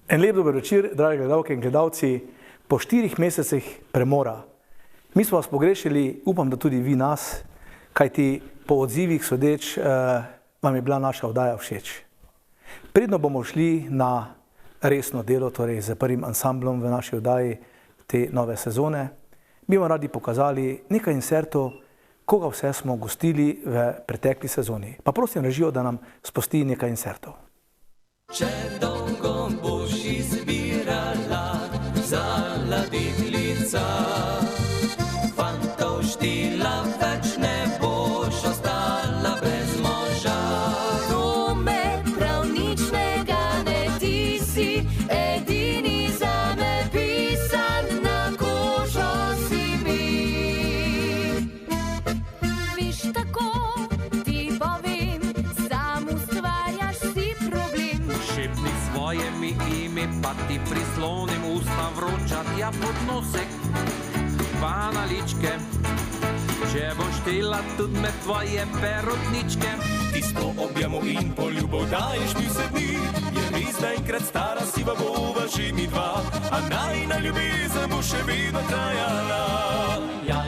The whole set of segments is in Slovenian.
En lep dober večer, dragi gledalke in gledalci, po 4 mesecih premora. Mi smo vas pogrešali, upam, da tudi vi nas, kajti po odzivih sodeč vam je bila naša oddaja všeč. Predno bomo šli na resno delo, torej z prvim ansamblom v naši oddaji te nove sezone, bi vam radi pokazali nekaj insertov, koga vse smo gostili v pretekli sezoni. Pa prosim režijo, da nam spusti nekaj insertov. Če dolgo boš izbirala zaladitlica, fantov štila več ne boš ostala brez moža. To me prav ničnega ne ti si, edini zame pisan, na kožo si mi. Viš tako ti povem, sam ustvarjaš si problem. Šepni svoje mi ime, pa ti prislonim usta vroča tja pod nosek, pa na ličke. Če boš štela tudi med tvoje perutničke, tisto objemo in poljubo daješ mi vse dni. Je res, da enkrat stara siva bova že mi dva, a najina ljubezen bo še vedno trajala. Ja,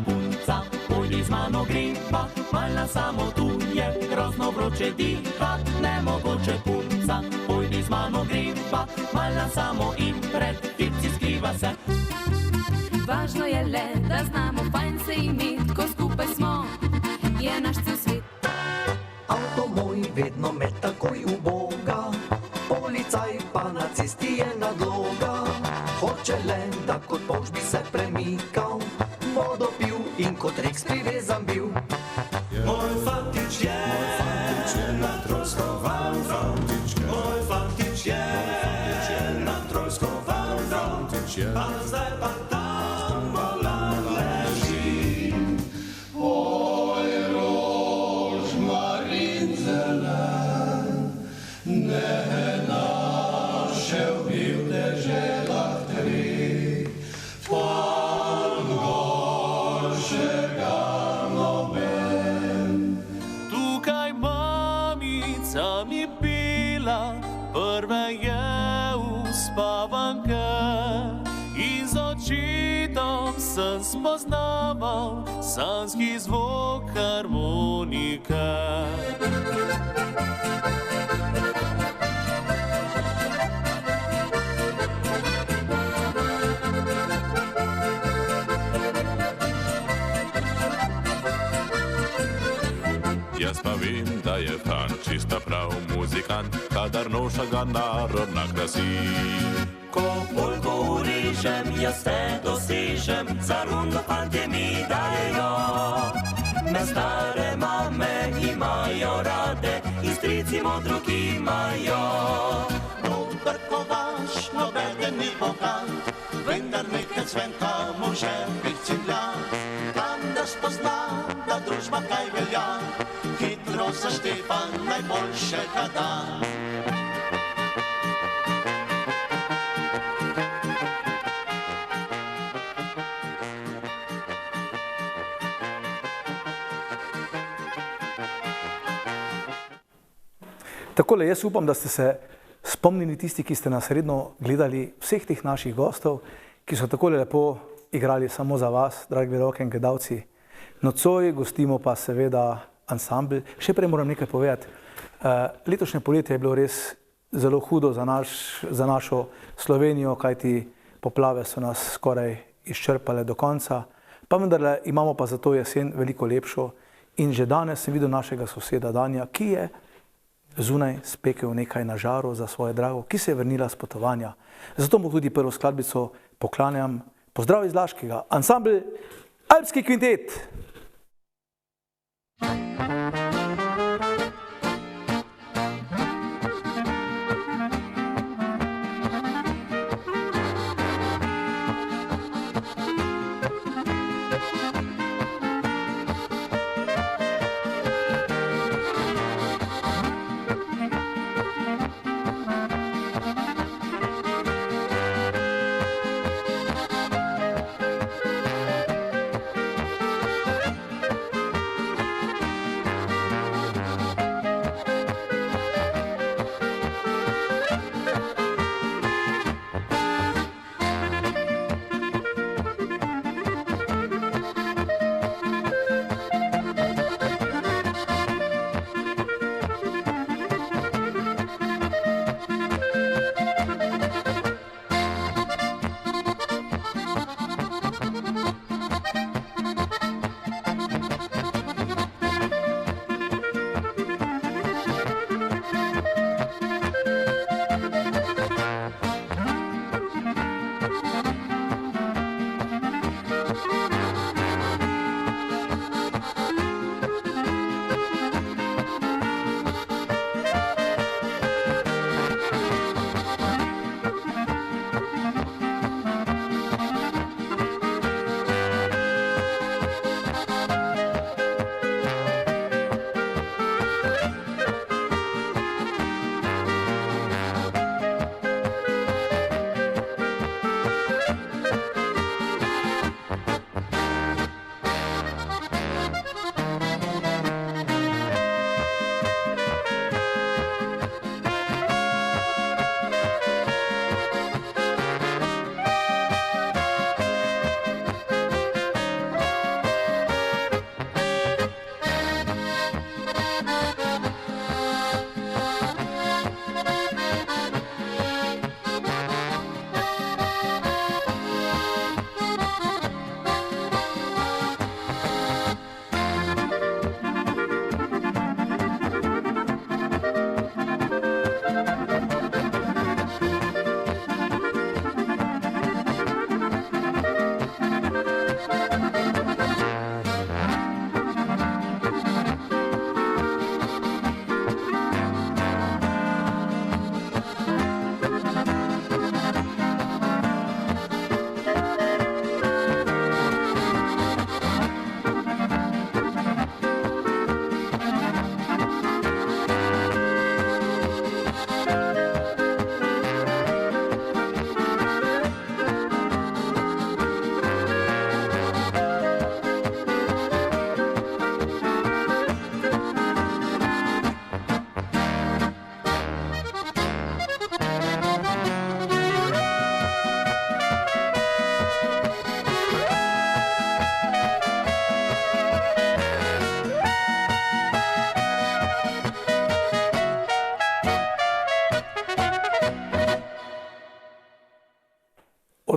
punca, pojdi z mano gripa, malna samo tu je, grozno vroče diha, nemogoče punca, pojdi z mano gripa, malna samo in pred tipci skriva se. Važno je le, da znamo fajn se imet, ko skupaj smo, je naš cel svet. Avto moj vedno me takoj uboga, policaj pa na cesti je nadloga. Hoče le, da kot polž bi se premikal, vodo pil in kot reks privezan bil. Moj fantič je na trojsko val, moj fantič je na trojsko val, pa zdaj pa tam volan leži. Oj, rožmarin zelen, ne našel bi v deželah tri, pan goršega noben. Tukaj mamica mi pila, prve je uspavanke, in z očitom sem spoznaval sanjski zvok harmonike. Jaz pa vem, da je fan čista prav muzikant, kadar noša ga narodna krasi. Ko polko urižem, jaz te dosežem, za rundo fantje mi dajejo. Me stare mame imajo rade, in strici modruk imajo. Dober kovaš, nobeden ni bogat, vendar nekaj cvenka može biti mlad. Tam da spozna, da družba kaj velja, hitro za Štefan najboljšega da. Takole, jaz upam, da ste se spomnili tisti, ki ste nas redno gledali, vseh teh naših gostov, ki so takole lepo igrali samo za vas, dragi gledalke in gledalci. Nocoj gostimo pa seveda ansambl. Še prej moram nekaj povedati. Letošnje poletje je bilo res zelo hudo za našo Slovenijo, kajti poplave so nas skoraj izčrpale do konca. Pa vendarle imamo pa za to jesen veliko lepšo. In že danes sem videl našega soseda Danja, ki je zunaj spekel nekaj na žaru za svoje drago, ki se je vrnila s potovanja. Zato mu tudi prvo skladbico poklanjam. Pozdrav iz Laškega, ansambl Alpski kvintet!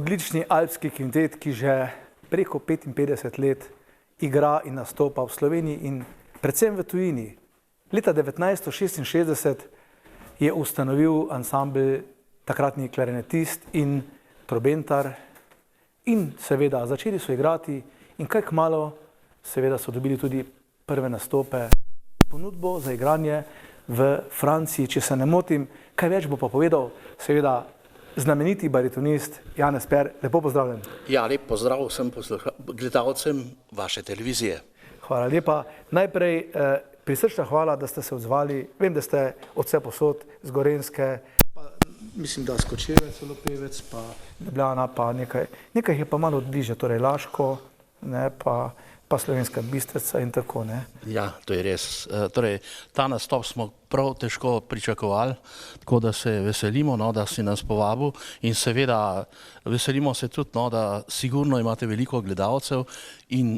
odlični alpski kvintet, ki že preko 55 let igra in nastopa v Sloveniji in predvsem v tujini. Leta 1966 je ustanovil ansambel takratni klarinetist in trobentar in seveda začeli so igrati in kaj kmalu seveda so dobili tudi prve nastope, ponudbo za igranje v Franciji, če se ne motim. Kaj več bo pa povedal seveda znameniti baritonist Janez Per. Lepo pozdravljen. Ja, lep pozdrav vsem gledalcem vaše televizije. Hvala lepa. Najprej prisrčna hvala, da ste se odzvali. Vem, da ste od vse posod z Gorenjske, pa mislim, da Skočeve celo pevec, pa Ljubljana, pa nekaj je pa malo bliže, torej Laško, ne, pa Slovenska Bistrica in tako, ne. Ja, to je res. Torej, ta nastop smo prav težko pričakovali, tako da se veselimo, no, da si nas povabil in seveda veselimo se tudi, no, da sigurno imate veliko gledalcev in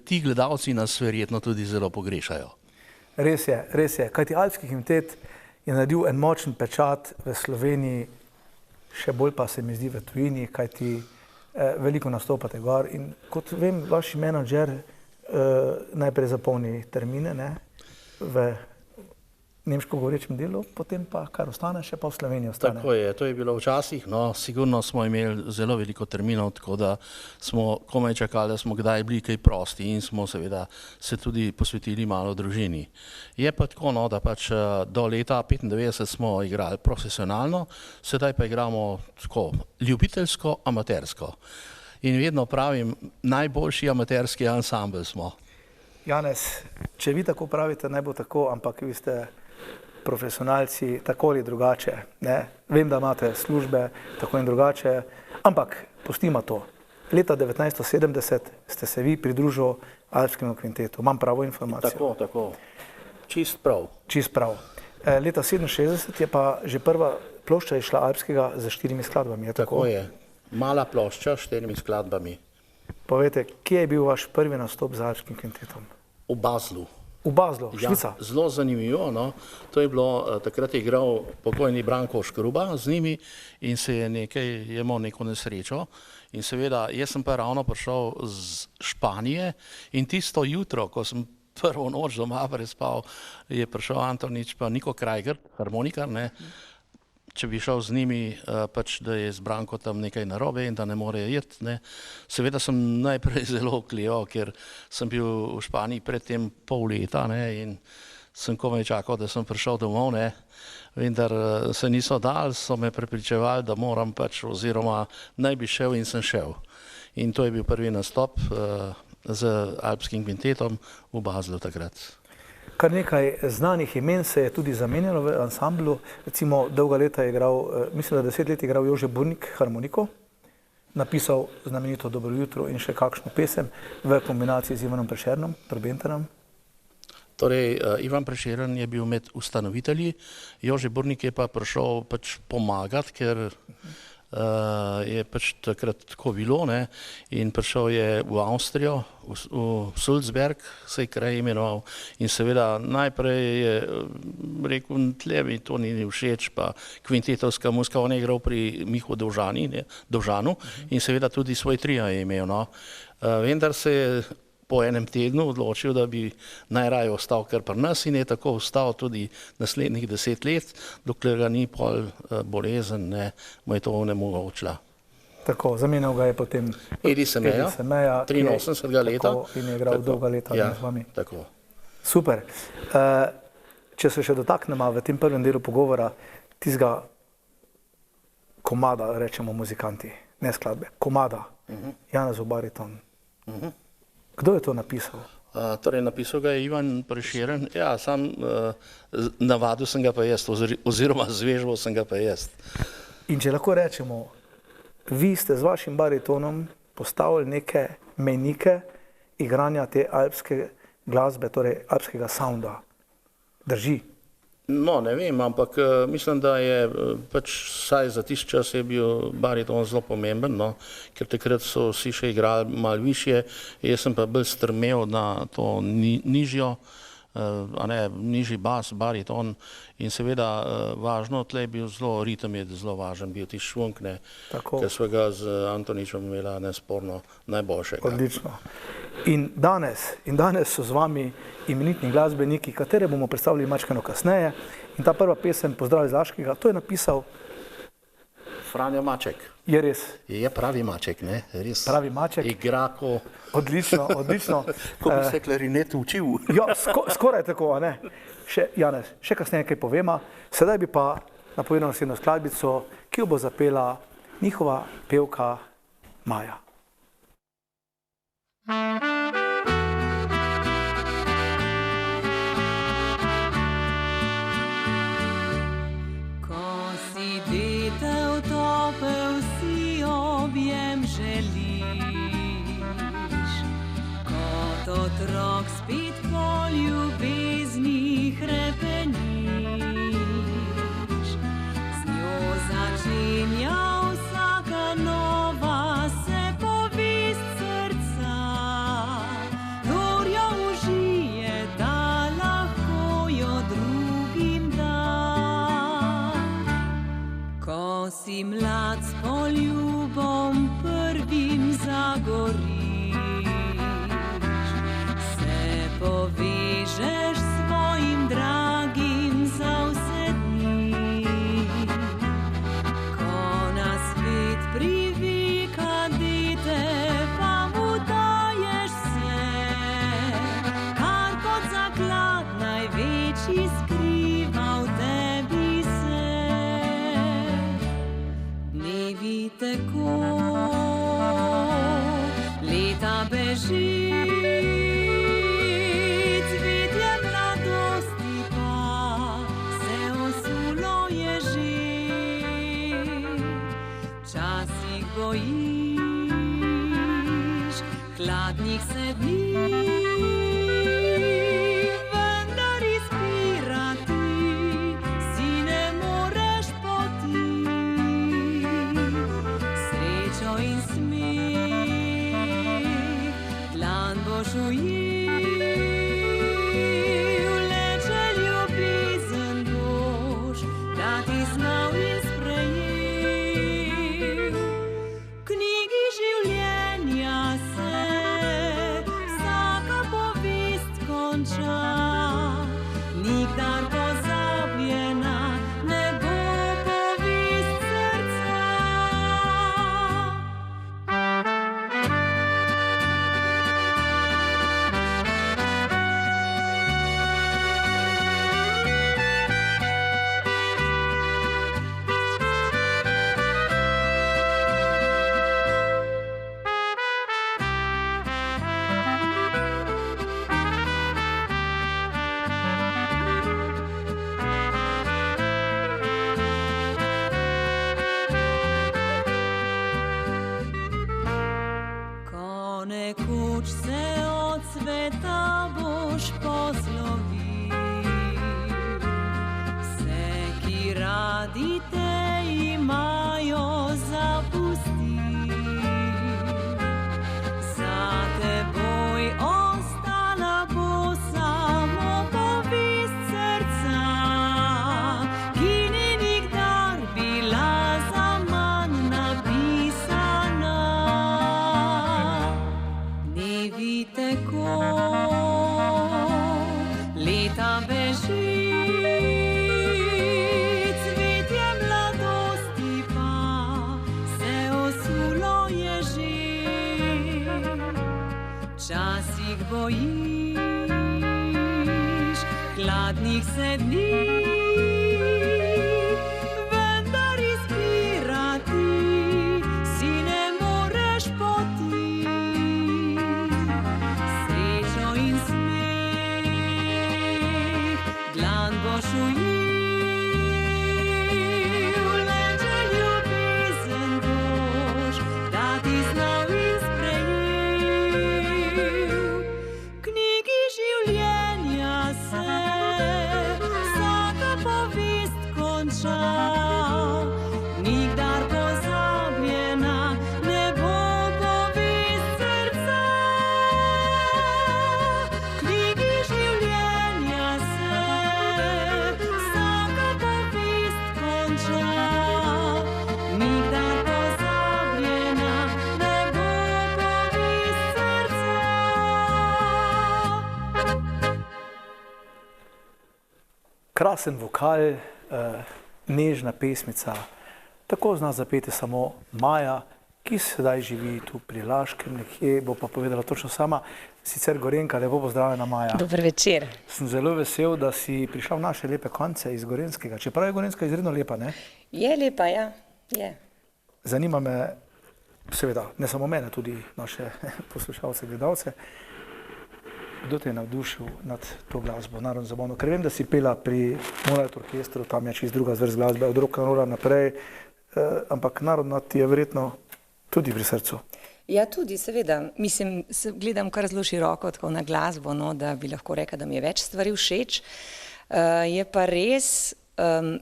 ti gledalci nas verjetno tudi zelo pogrešajo. Res je. Kajti alpski kvintet je naredil en močen pečat v Sloveniji, še bolj pa se mi zdi v tujini, kajti veliko nastopate gor in kot vem, vaš menadžer najprej zapolni termine, ne, v nemško govorečem delu, potem pa kar ostane, še pa v Sloveniji ostane. Tako je, to je bilo včasih, no, sigurno smo imeli zelo veliko terminov, tako da smo komaj čakali, da smo kdaj bili kaj prosti in smo seveda se tudi posvetili malo družini. Je pa tako, no, da pač do leta 1995 smo igrali profesionalno, sedaj pa igramo tako ljubiteljsko, amatersko. In vedno pravim, najboljši amaterski ansambel smo. Janez, če vi tako pravite, naj bo tako, ampak vi ste profesionalci tako ali drugače, ne? Vem, da imate službe tako in drugače, ampak pustimo to. Leta 1970 ste se vi pridružili alpskemu kvintetu. Imam pravo informacijo? Tako. Čist prav. Leta 1967 je pa že prva plošča išla alpskega z 4 skladbami, je tako? Tako je. Mala plošča s 4 skladbami. Povejte, kje je bil vaš prvi nastop z alpskim kvintetom? V Baslu. V Baslu, Švica. Ja, zelo zanimivo, no. To je bilo, takrat je igral pokojni Branko Škruba z njimi in se je imel neko nesrečo. In seveda, jaz sem pa ravno prišel z Španije in tisto jutro, ko sem prvo noč doma prespal, je prišel Antonič pa Niko Krajger, harmonikar, ne. Če bi šel z njimi, pač da je z Branko tam nekaj narobe in da ne more iti, ne. Seveda sem najprej zelo okleval, ker sem bil v Španiji predtem pol leta, ne, in sem komaj čakal, da sem prišel domov, ne. Vendar se niso dali, so me prepričevali, da moram pač oziroma naj bi šel in sem šel. In to je bil prvi nastop z alpskim kvintetom v Baslu takrat. Kar nekaj znanih imen se je tudi zamenjalo v ansamblu, recimo dolga leta je igral, mislim, da 10 let je igral Jože Burnik harmoniko, napisal znamenito Dobro jutro in še kakšno pesem v kombinaciji z Ivanom Prešernom, trobentarjem. Torej, Ivan Prešeren je bil med ustanovitelji, Jože Burnik je pa prišel pač pomagati, ker je pač takrat tako bilo, ne, in prišel je v Avstrijo, v Sulzberg se je kraj imenoval in seveda najprej je rekel, tle mi to ni všeč, pa kvintetovska muzika, on je igral pri Mihu Dovžanu in seveda tudi svoj trio je imel, no. Vendar se je po enem tednu odločil, da bi najraje ostal kar pri nas in je tako ostal tudi naslednjih 10 let, dokler ga ni pol bolezen, ne, mu je to onemogočila. Tako, zamenjal ga je potem Edi Semeja, 83 leta. In je igral dolga leta z vami. Tako. Super. Če se še dotaknemo v tem prvem delu pogovora tistega komada, rečemo muzikanti, ne skladbe, komada, Janezov bariton. Kdo je to napisal? Torej, napisal ga je Ivan Prešeren, ja, sam navadil sem ga pa jaz, oziroma zvežbal sem ga pa jaz. In če lahko rečemo, vi ste z vašim baritonom postavili neke mejnike igranja te alpske glasbe, torej alpskega sounda. Drži? No, ne vem, ampak mislim, da je pač vsaj za tisti čas je bil bariton zelo pomemben, no, ker takrat so vsi še igrali malo višje, jaz sem pa bolj strmel na to nižjo a ne, nižji bas, bariton in seveda važno, tle je bil zelo, ritem je zelo važen, bil ti švunk, ne, ker sva ga z Antoničem imela nesporno najboljšega. Odlično. In danes so z vami imenitni glasbeniki, katere bomo predstavili mačkano kasneje. In ta prva pesem Pozdrav iz Laškega, to je napisal Franjo Maček. Je res? Je pravi Maček, ne? Res. Pravi Maček. Igra ko... Odlično, odlično. Ko bi se klarinet učil. Ja, skoraj tako, a ne? Janez, še kasneje kaj povema. Sedaj bi pa napovedal naslednjo skladbico, ki jo bo zapela njihova pevka Maja. Otrok spet po ljubezni hrepeniš, z njo začenja vsaka nova se povest srca, kdor jo užije, da lahko jo drugim da. Ko si mlad s poljubom prvim zagori, povežeš svojim dragim za vse dni. Ko na svet privika dete, pa mu daješ vse, kar kot zaklad največji skriva v tebi se. Dnevi teko, leta beži, hladnih se dni, vendar izbirati si ne moreš poti. Srečo in smeh, dlan boš ujel, leče ljubezen boš, da ti znal in sprejel. V knjigi življenja nikdar pozabljena ne bo povest srca. Nekoč se od sveta boš poslovil, vse, ki radi te imajo zapustil. Za teboj ostala bo samo povest srca, ki ni nikdar bila zaman napisana. Dnevi teko, leta beži, cvetje mladosti pa se osulo je že. Včasih bojiš hladnih se dni, vendar izbirati si ne moreš poti. Boš ujel, leče ljubezen boš, da ti znal in sprejel. V knjigi življenja se vsaka povest konča, nikdar pozabljena ne bo povest srca. V knjigi življenja krasen vokal, nežna pesmica, tako zna zapeti samo Maja, ki sedaj živi tu pri Laškem, nekje bo pa povedala točno sama, sicer Gorenjka, lepo pozdravljena Maja. Dober večer. Sem zelo vesel, da si prišla v naše lepe konce iz Gorenjskega, čeprav je Gorenjska izredno lepa, ne? Je lepa, ja, je. Zanima me, seveda, ne samo mene, tudi naše poslušalce, gledalce, kdo te je navdušil nad to glasbo, narodno zabavno? Ker vem, da si pela pri Moonlight orkestru, tam je čist druga zvrst glasbe, od rock'n'rolla naprej, ampak narodna ti je verjetno tudi pri srcu. Ja, tudi, seveda. Mislim, gledam kar zelo široko tako na glasbo, no, da bi lahko rekla, da mi je več stvari všeč. Je pa res,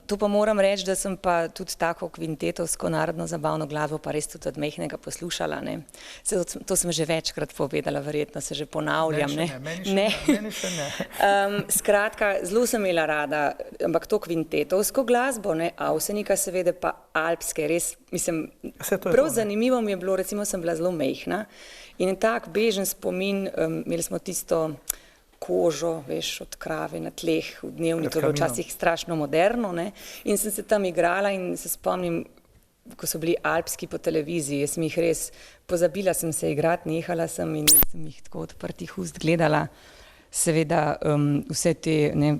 to pa moram reči, da sem pa tudi tako kvintetovsko narodno zabavno glasbo pa res tudi od majhnega poslušala, ne. To sem že večkrat povedala, verjetno se že ponavljam, ne. Meni še ne. Skratka, zelo sem imela rada, ampak to kvintetovsko glasbo, ne, Avsenika seveda pa alpske, res, mislim, prav zanimivo mi je bilo, recimo sem bila zelo majhna in en tak bežen spomin, imeli smo tisto kožo, veš, od krave na tleh v dnevniku, to je bilo včasih strašno moderno, ne, in sem se tam igrala in se spomnim, ko so bili alpski po televiziji, jaz sem jih res, pozabila sem se igrati, nehala sem in sem jih tako odprtih ust gledala, seveda vse te, ne,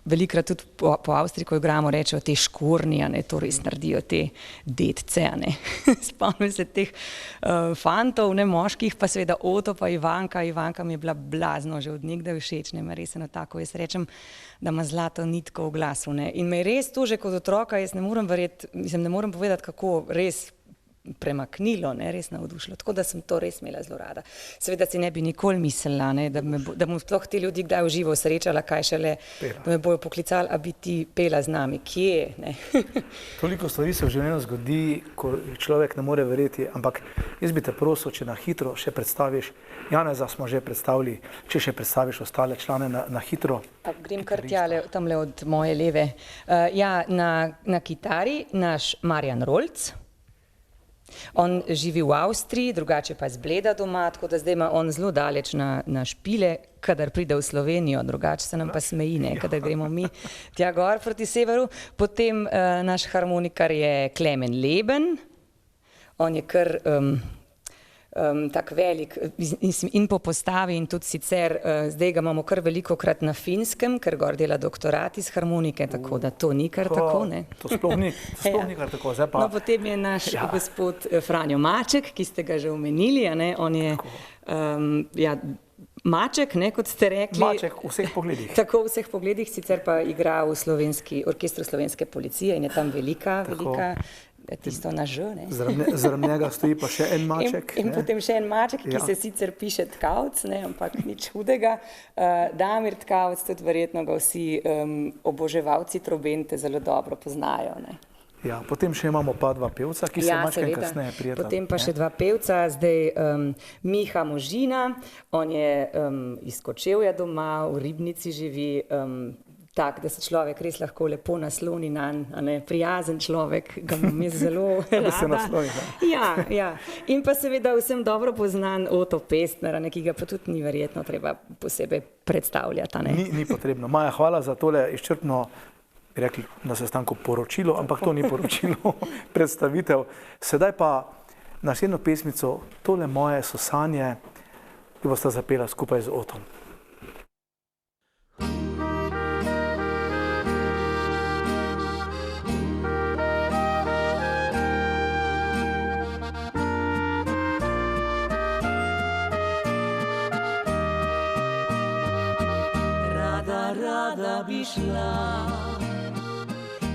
velikrat tudi po Avstriji, ko igramo, rečejo te škorni, ne, to res naredijo te dedce, ne. Spomnim se teh fantov, ne, moških, pa seveda Oto pa Ivanka. Ivanka mi je bila blazno že od nekdaj všeč, ne, ima res eno tako, jaz rečem, da ima zlato nitko v glasu, ne. In me je res to že kot otroka, jaz ne morem verjeti, mislim, ne morem povedati, kako res premaknilo, ne, res navdušilo, tako da sem to res imela zelo rada. Seveda si ne bi nikoli mislila, ne, da bom sploh te ljudi kdaj v živo srečala, kaj šele, da me bojo poklicali, a bi ti pela z nami, kje, ne. Toliko stvari se v življenju zgodi, ko človek ne more verjeti, ampak jaz bi te prosil, če na hitro še predstaviš, Janeza smo že predstavili, če še predstaviš ostale člane na hitro. Pa grem kar tjale, tamle od moje leve. Ja, na kitari naš Marjan Rolc. On živi v Avstriji, drugače pa z Bleda doma, tako da zdaj ima on zelo daleč na špile, kadar pride v Slovenijo, drugače se nam pa smeji, ne, kadar gremo mi tja gor proti severu. Potem naš harmonikar je Klemen Leben, on je kar tak velik in po postavi in tudi sicer, zdaj ga imamo kar velikokrat na Finskem, ker gor dela doktorat iz harmonike, tako da to ni kar tako, ne. To sploh ni kar tako, zdaj pa. No, potem je naš gospod Franjo Maček, ki ste ga že omenili, a ne, on je, ja, Maček, ne, kot ste rekli. Maček v vseh pogledih. Tako v vseh pogledih, sicer pa igra v orkestru Slovenske policije in je tam velika, tisto na Ž, ne. Zaradi njega stoji pa še en Maček. In potem še en Maček, ki se sicer piše Tkavc, ne, ampak nič hudega. Damir Tkavc, tudi verjetno ga vsi oboževalci trobente zelo dobro poznajo, ne. Ja, potem še imamo pa dva pevca, ki se mačkaj kasneje prijeta. Potem pa še dva pevca, zdaj Miha Možina, on je iz Kočevja doma, v Ribnici živi, tak, da se človek res lahko lepo nasloni nanj, a ne, prijazen človek, ga imam jaz zelo rada. Da se nasloni, ja. Ja, in pa seveda vsem dobro poznan Oto Pestner, ki ga pa tudi ni verjetno treba posebej predstavljati, a ne. Ni potrebno. Maja, hvala za tole izčrpno, bi rekli na sestanku poročilo, ampak to ni poročilo, predstavitev. Sedaj pa naslednjo pesmico, Tole moje so sanje, ki bosta zapela skupaj z Otom. Rada bi šla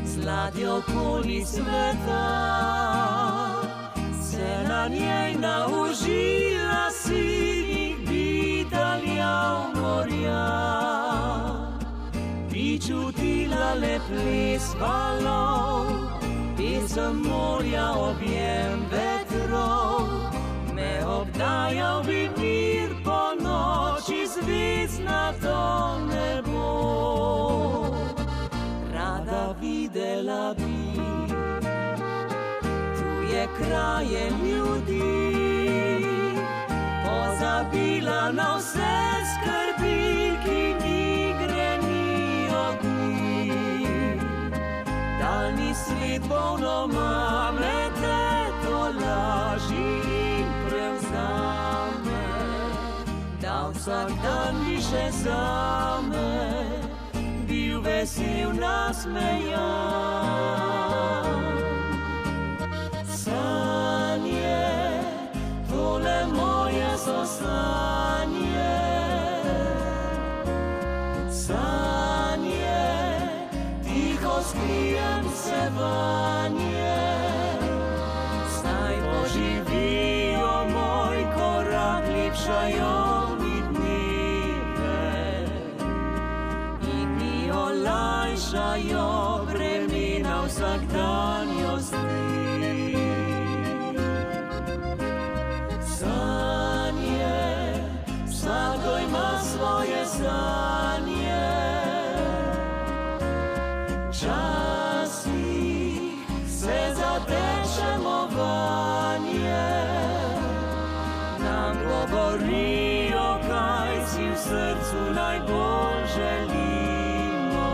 z ladjo okoli sveta, se na njej naužila sinih bitaljav morja, bi čutila le ples valov, pesem morja, objem vetrov, me obdajal bi mir po noči zvezdnato nebo. Rada videla bi tuje kraje ljudi, pozabila na vse skrbi, ki ni gre ni ogni. svet polno mame, te to laži in prevzame, da vsak dan više zame, bil vesel nasmejan. Sanje, tole moje so sanje, sanje, tiho skrijem se vanje, saj poživijo moj korak, lepšajo mi dneve in mi olajšajo bremena vsakdanjosti. Sanje, vsakdo ima svoje sanje, včasih se zatečemo vanje, nam govorijo, kaj si v srcu najbolj želimo.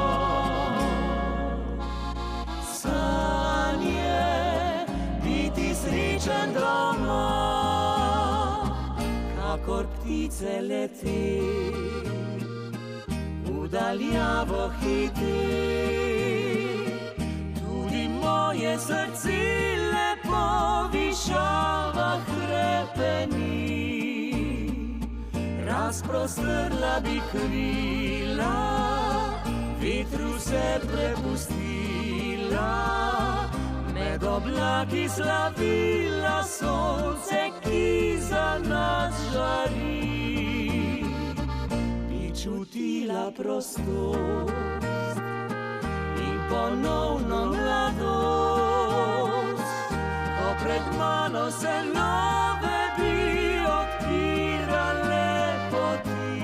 Sanje, biti srečen doma, kakor ptice leti, v daljavo hiti. Tudi moje srce lepo višava hrepeni, razprostrla bi krila, vetru se prepustila, med oblaki slavila sonce, ki za nas žari, bi čutila prostost in ponovno mladost, ko pred mano se nove bi odpirale poti,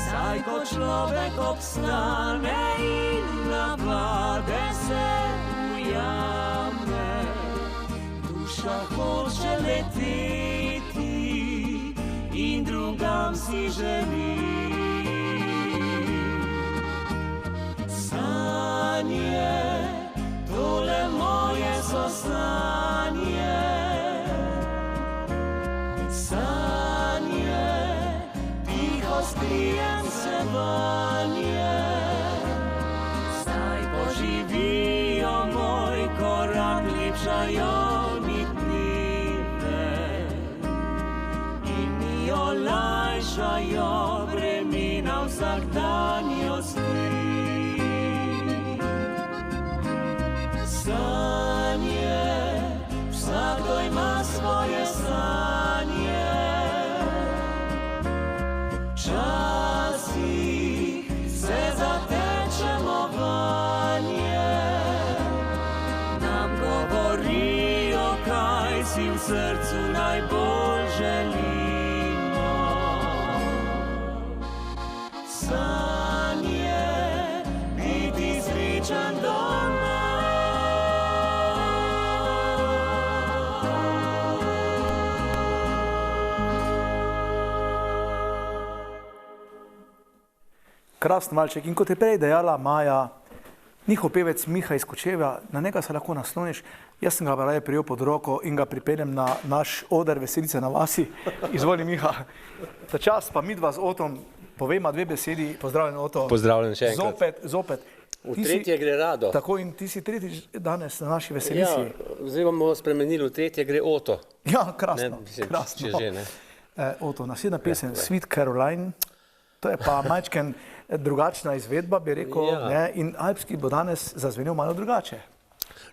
saj ko človek obstane in navade se ujame, duša hoče leteti in drugam si želi. Sanje, tole moje so sanje, sanje, tiho skrijem se vanje, saj poživijo moj korak, lepšajo mi dneve in mi olajšajo bremena vsakdanjosti. Sanje, vsakdo ima svoje sanje, včasih se zatečemo vanje, nam govorijo, kaj si v srcu najbolj želimo. Sanje, biti srečen doma. Krasen valček. In kot je prej dejala Maja, njihov pevec Miha iz Kočevja, na njega se lahko nasloniš. Jaz sem ga raje prijel pod roko in ga pripeljem na naš oder Veselice na vasi. Izvoli, Miha. Ta čas pa midva z Otom povema dve besedi. Pozdravljen, Oto. Pozdravljen še enkrat. Zopet. V tretje gre rado. Tako, in ti si tretjič danes na naši Veselici. Ja, zdaj bomo spremenili, v tretje gre Oto. Ja, krasno. Ne, mislim, krasno. Če že, ne. Oto, naslednja pesem, Sweet Caroline. To je pa majčken drugačna izvedba, bi rekel, ne? In alpski bo danes zazvenel malo drugače.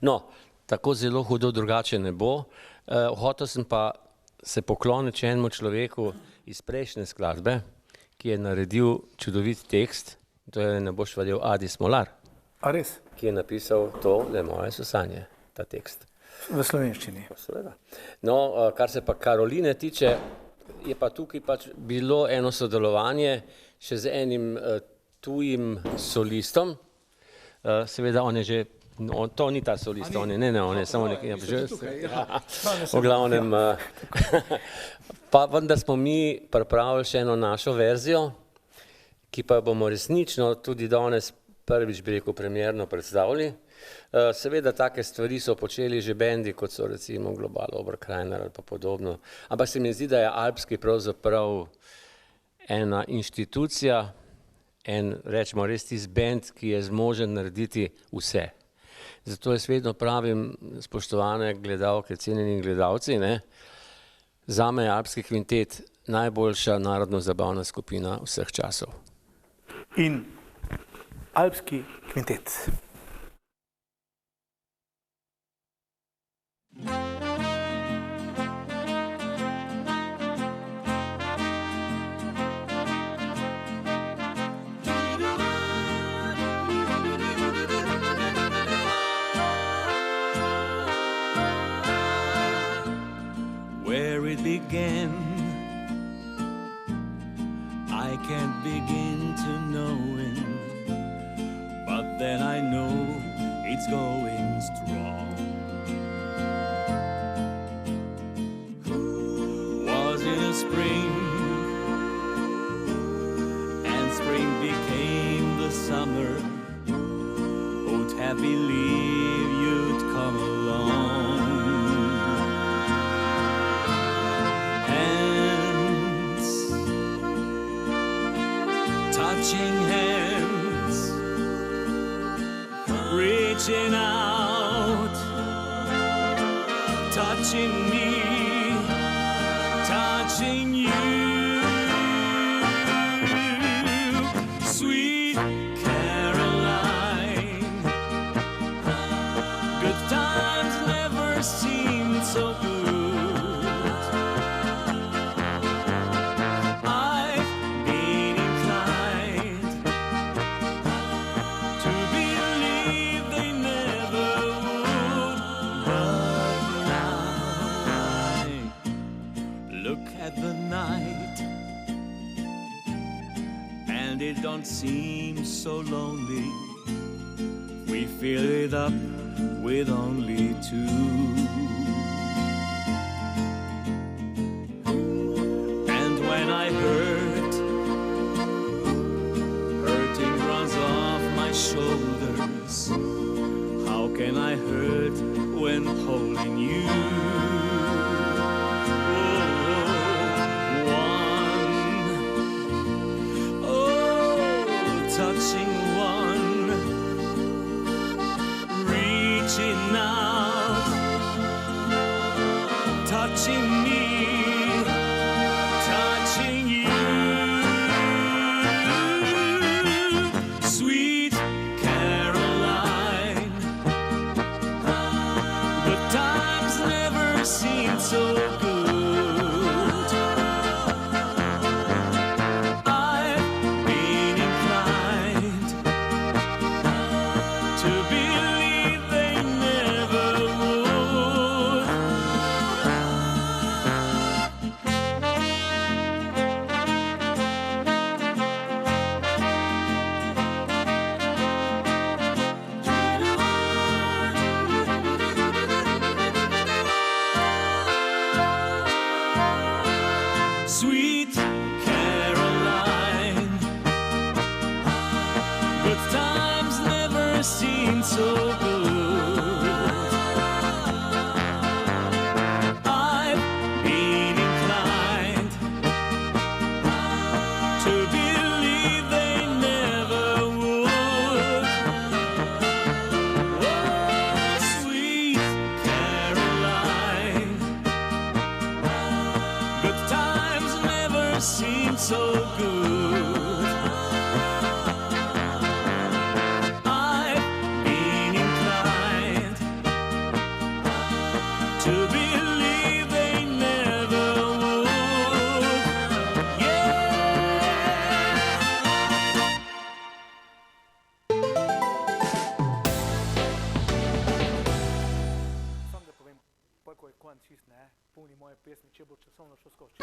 No, tako zelo hudo drugače ne bo. Hotel sem pa se pokloniti enemu človeku iz prejšnje skladbe, ki je naredil čudovit tekst, to je, ne boš vedel, Adi Smolar. A res? Ki je napisal to, le moje so sanje, ta tekst. V slovenščini. Seveda. No, kar se pa Karoline tiče, je pa tukaj pač bilo eno sodelovanje še z enim tujim solistom. Seveda on je že, to ni ta solist, on je samo nekaj. V glavnem, pa vendar smo mi pripravili še eno našo verzijo, ki pa bomo resnično tudi danes prvič, bi rekel, premierno predstavili. Seveda, take stvari so počeli že bendi, kot so recimo Global, Oberkreiner ali pa podobno. Ampak se mi zdi, da je alpski pravzaprav ena inštitucija, rečemo res tisti bend, ki je zmožen narediti vse. Zato jaz vedno pravim, spoštovane gledalke, cenjeni gledalci, zame je Alpski kvintet najboljša narodno-zabavna skupina vseh časov. In Alpski kvintet. Where it began, I can't begin to knowing, but then I know it's going strong. Was it a spring, and spring became the summer? Who'd have believed you'd come along? Touching hands, reaching out, touching me, touching you. Sweet Caroline, good times never seemed so good. It don't seem so lonely. We fill it up with only two. And when I hurt, hurting runs off my shoulders. How can I hurt when holding you? Touching one, reaching out, touching me, touching you. Sweet Caroline, the times never seemed so good. Sweet Caroline, good times never seemed so good. I've been inclined to believe they never would. Oh, sweet Caroline, good times never seemed so good. I've been inclined to believe they never would. Sam da povem, ko je konc čist, polni moje pesmi, če bo časovno šlo skoči.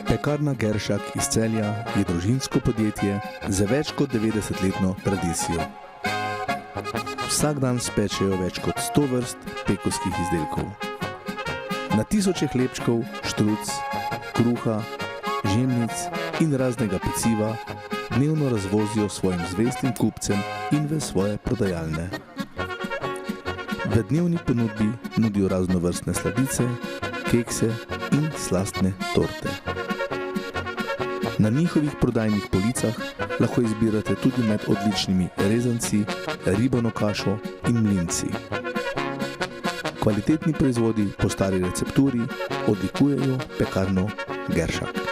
Pekarna Geršak iz Celja je družinsko podjetje z več kot 90-letno tradicijo. Vsak dan spečejo več kot 100 vrst pekovskih izdelkov. Na tisoče hlebčkov, štruc, kruha, žemljic in raznega peciva dnevno razvozijo svojim zvestim kupcem in v svoje prodajalne. V dnevni ponudbi nudijo raznovrstne sladice, kekse in slastne torte. Na njihovih prodajnih policah lahko izbirate tudi med odličnimi rezanci, ribano kašo in mlinci. Kvalitetni proizvodi po stari recepturi odlikujejo pekarno Geršak.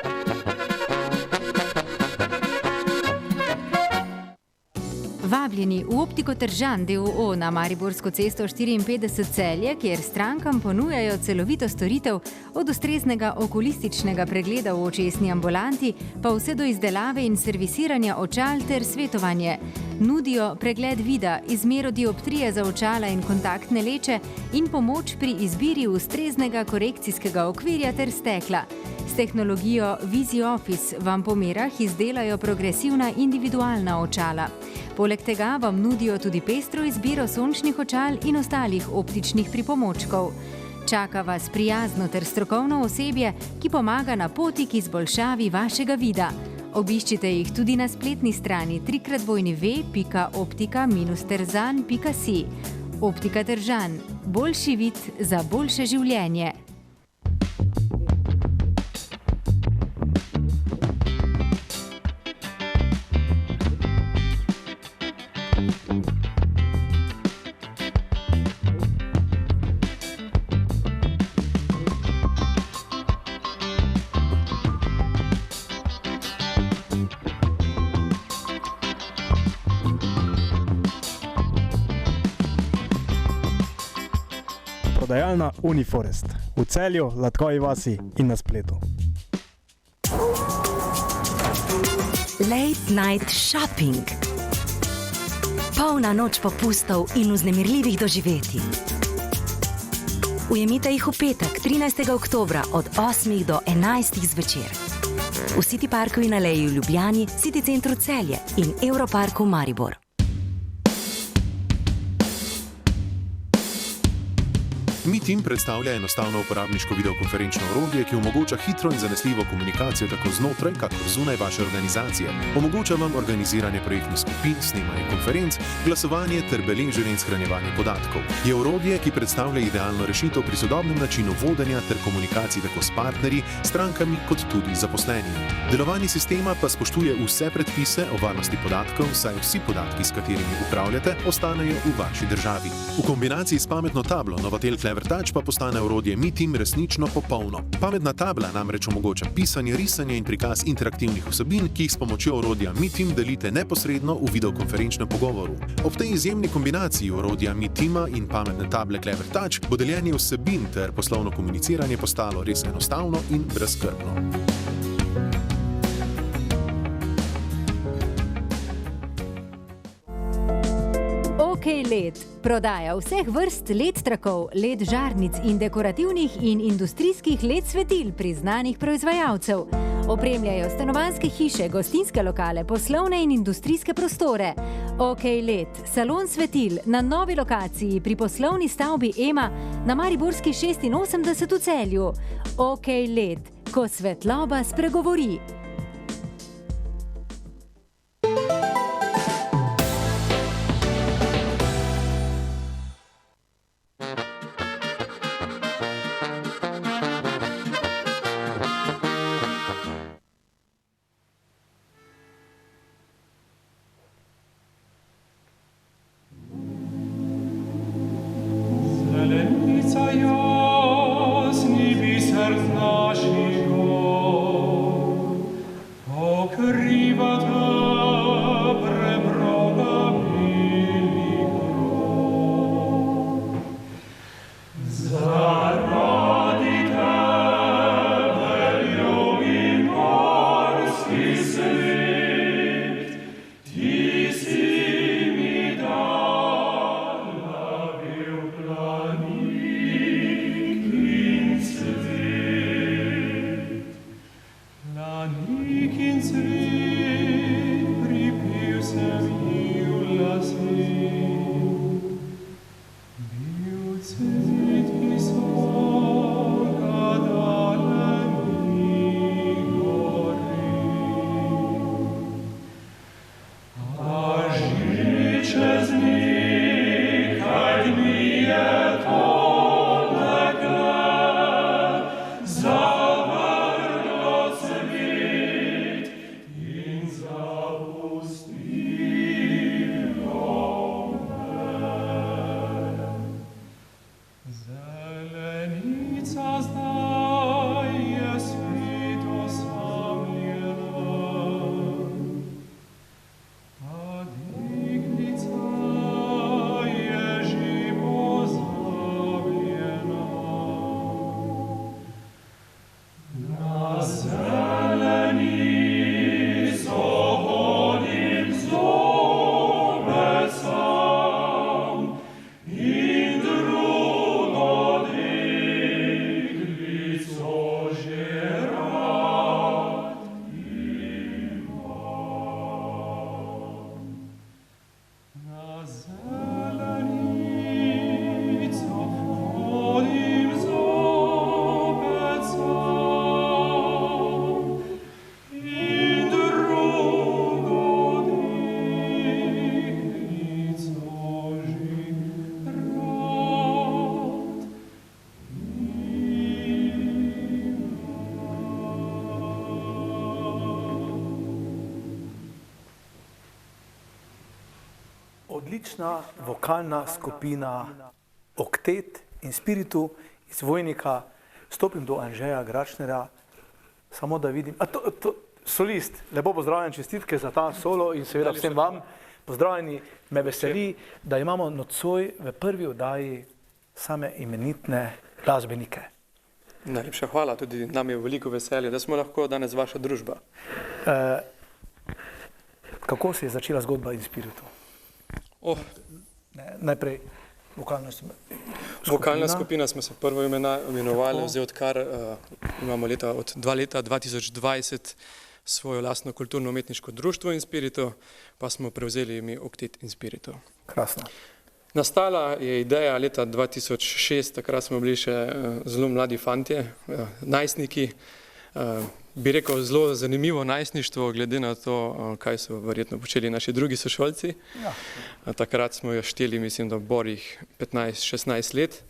Vabljeni v Optiko Tržan d.o.o. na Mariborsko cesto 54 Celje, kjer strankam ponujajo celovito storitev od ustreznega okulističnega pregleda v očesni ambulanti pa vse do izdelave in servisiranja očal ter svetovanje. Nudijo pregled vida, izmero dioptrije za očala in kontaktne leče in pomoč pri izbiri ustreznega korekcijskega okvirja ter stekla. S tehnologijo VisiOffice vam po merah izdelajo progresivna individualna očala. Poleg tega vam nudijo tudi pestro izbiro sončnih očal in ostalih optičnih pripomočkov. Čaka vas prijazno ter strokovno osebje, ki pomaga na poti k izboljšavi vašega vida. Obiščite jih tudi na spletni strani www.optika-terzan.si. Optika Tržan. Boljši vid za boljše življenje. Prodajalna Uniforest v Celju, Latkoji vasi in na spletu. Late night shopping. Polna noč popustov in vznemirljivih doživetij. Ujemite jih v petek, 13. oktobra od 8 do 11 zvečer. V City Parku in Aleji v Ljubljani, City Centru Celje in Europarku Maribor. MeTeam predstavlja enostavno uporabniško videokonferenčno orodje, ki omogoča hitro in zanesljivo komunikacijo tako znotraj, kakor zunaj vaše organizacije. Omogoča vam organiziranje projektnih skupin, snemanje konferenc, glasovanje ter beleženje in shranjevanje podatkov. Je orodje, ki predstavlja idealno rešitev pri sodobnem načinu vodenja ter komunikacij tako s partnerji, strankami kot tudi zaposlenimi. Delovanje sistema pa spoštuje vse predpise o varnosti podatkov, saj vsi podatki, s katerimi upravljate, ostanejo v vaši državi. V kombinaciji s pametno tablo Novatel Clever Touch pa postane orodje MeTeam resnično popolno. Pametna tabla namreč omogoča pisanje, risanje in prikaz interaktivnih vsebin, ki jih s pomočjo orodja MeTeam delite neposredno v videokonferenčnem pogovoru. Ob tej izjemni kombinaciji orodja MeTeama in pametne table Clever Touch bo deljenje vsebin ter poslovno komuniciranje postalo res enostavno in brezskrbno. LED. Prodaja vseh vrst LED trakov, LED žarnic in dekorativnih in industrijskih LED svetil priznanih proizvajalcev. Opremljajo stanovanjske hiše, gostinske lokale, poslovne in industrijske prostore. OK LED. Salon svetil na novi lokaciji pri poslovni stavbi EMA na Mariborski 86 v Celju. OK LED. Ko svetloba spregovori. odlična vokalna skupina Oktet in Spiritu iz Vojnika. Stopim do Anžeja Gračnerja, samo da vidim. Solist, lepo pozdravljen, čestitke za ta solo in seveda vsem vam. Pozdravljeni, me veseli, da imamo nocoj v prvi oddaji same imenitne glasbenike. Najlepša hvala, tudi nam je veliko veselje, da smo lahko danes vaša družba. Kako se je začela zgodba in Spiritu? Najprej vokalna skupina. Vokalna skupina smo se prvo imenovali, zdaj odkar imamo od 2020 svojo lastno kulturno-umetniško društvo in Spiritu, pa smo prevzeli ime Oktet in Spiritu. Krasno. Nastala je ideja leta 2006, takrat smo bili še zelo mladi fantje, najstniki, bi rekel zelo zanimivo najstništvo, glede na to, kaj so verjetno počeli naši drugi sošolci. Takrat smo jo šteli, mislim, da borih 15-16 let,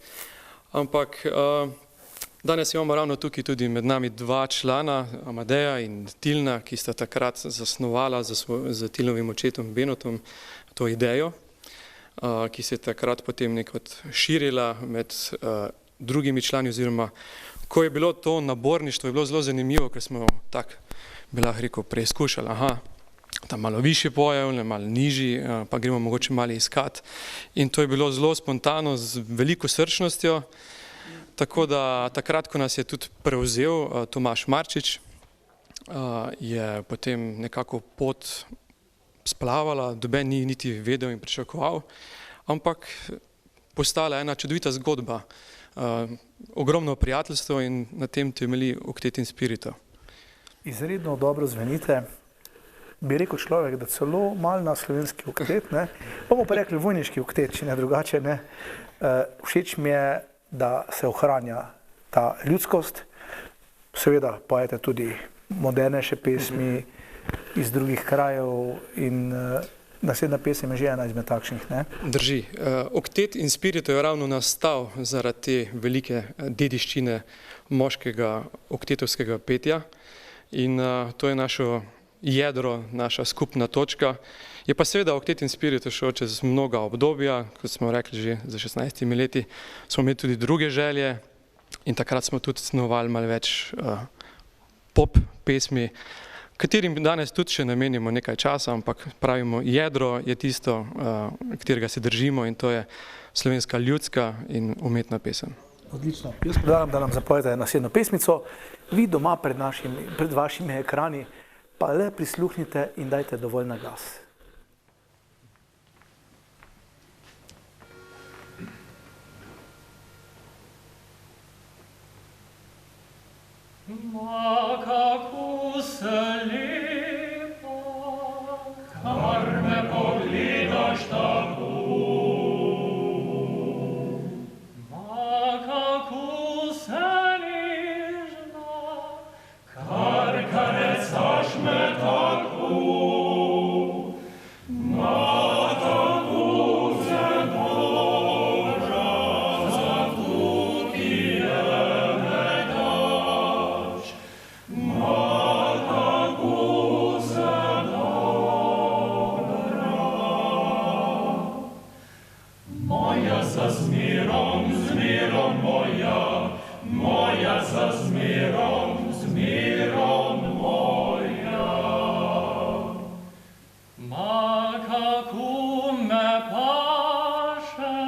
ampak danes imamo ravno tukaj tudi med nami dva člana, Amadeja in Tilna, ki sta takrat zasnovala z Tilnovim očetom Benotom to idejo, ki se je takrat potem nekako širila med drugimi člani, oziroma ko je bilo to naborništvo, je bilo zelo zanimivo, ker smo tako, bi lahko rekel, preizkušali, tam malo višje pojev, malo nižji, pa gremo mogoče malo iskati. In to je bilo zelo spontano, z veliko srčnostjo, tako da takrat, ko nas je tudi prevzel Tomaž Marčič, je potem nekako pot splavala, noben ni niti vedel in pričakoval, ampak postala ena čudovita zgodba, ogromno prijateljstvo in na tem temelji Oktet in Spiritu. Izredno dobro zvenite, bi rekel človek, da celo malo na slovenski oktet, ne? Bomo pa rekli vojniški oktet, če ne drugače, ne? Všeč mi je, da se ohranja ta ljudskost, seveda pojete tudi modernejše pesmi iz drugih krajev in naslednja pesem je že ena izmed takšnih, ne? Drži. Oktet in Spiritu je ravno nastal zaradi te velike dediščine moškega oktetovskega petja in to je našo jedro, naša skupna točka. Je pa seveda Oktet in Spiritu šel čez mnoga obdobja, kot smo rekli že za 16 leti, smo imeli tudi druge želje in takrat smo tudi snovali malo več pop pesmi, katerim danes tudi še namenimo nekaj časa, ampak pravimo, jedro je tisto, katerega se držimo in to je slovenska ljudska in umetna pesem. Odlično. Jaz predlagam, da nam zapojete naslednjo pesmico. Vi doma pred vašimi ekrani pa le prisluhnite in dajte dovolj na glas. Ma kako se lepa, kar me pogledaš tako. Ma kako se nežna, kar karecaš me tako. Ma kako se dobra, zato ki je me daš. Ma kako se dobra, moja za zmerom, zmerom moja, moja za zmerom, zmerom moja. Ma kako me paše,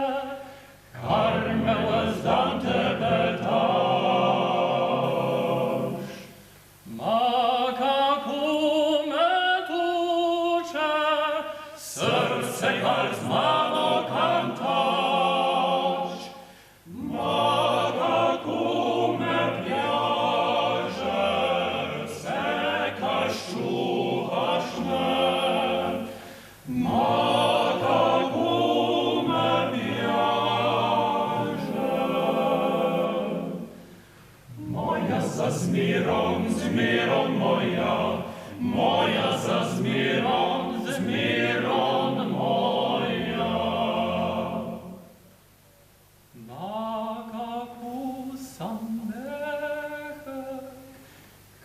kar me ves dan tebe daš. Ma kako me tuče, srce kar z mano kantaš. Ma kako me pljaže, sekaš, čuhaš me. Ma kako me bjaže, moja za zmerom, zmerom moja, moja za zmerom, zmerom moja. Ma kako sam mehek,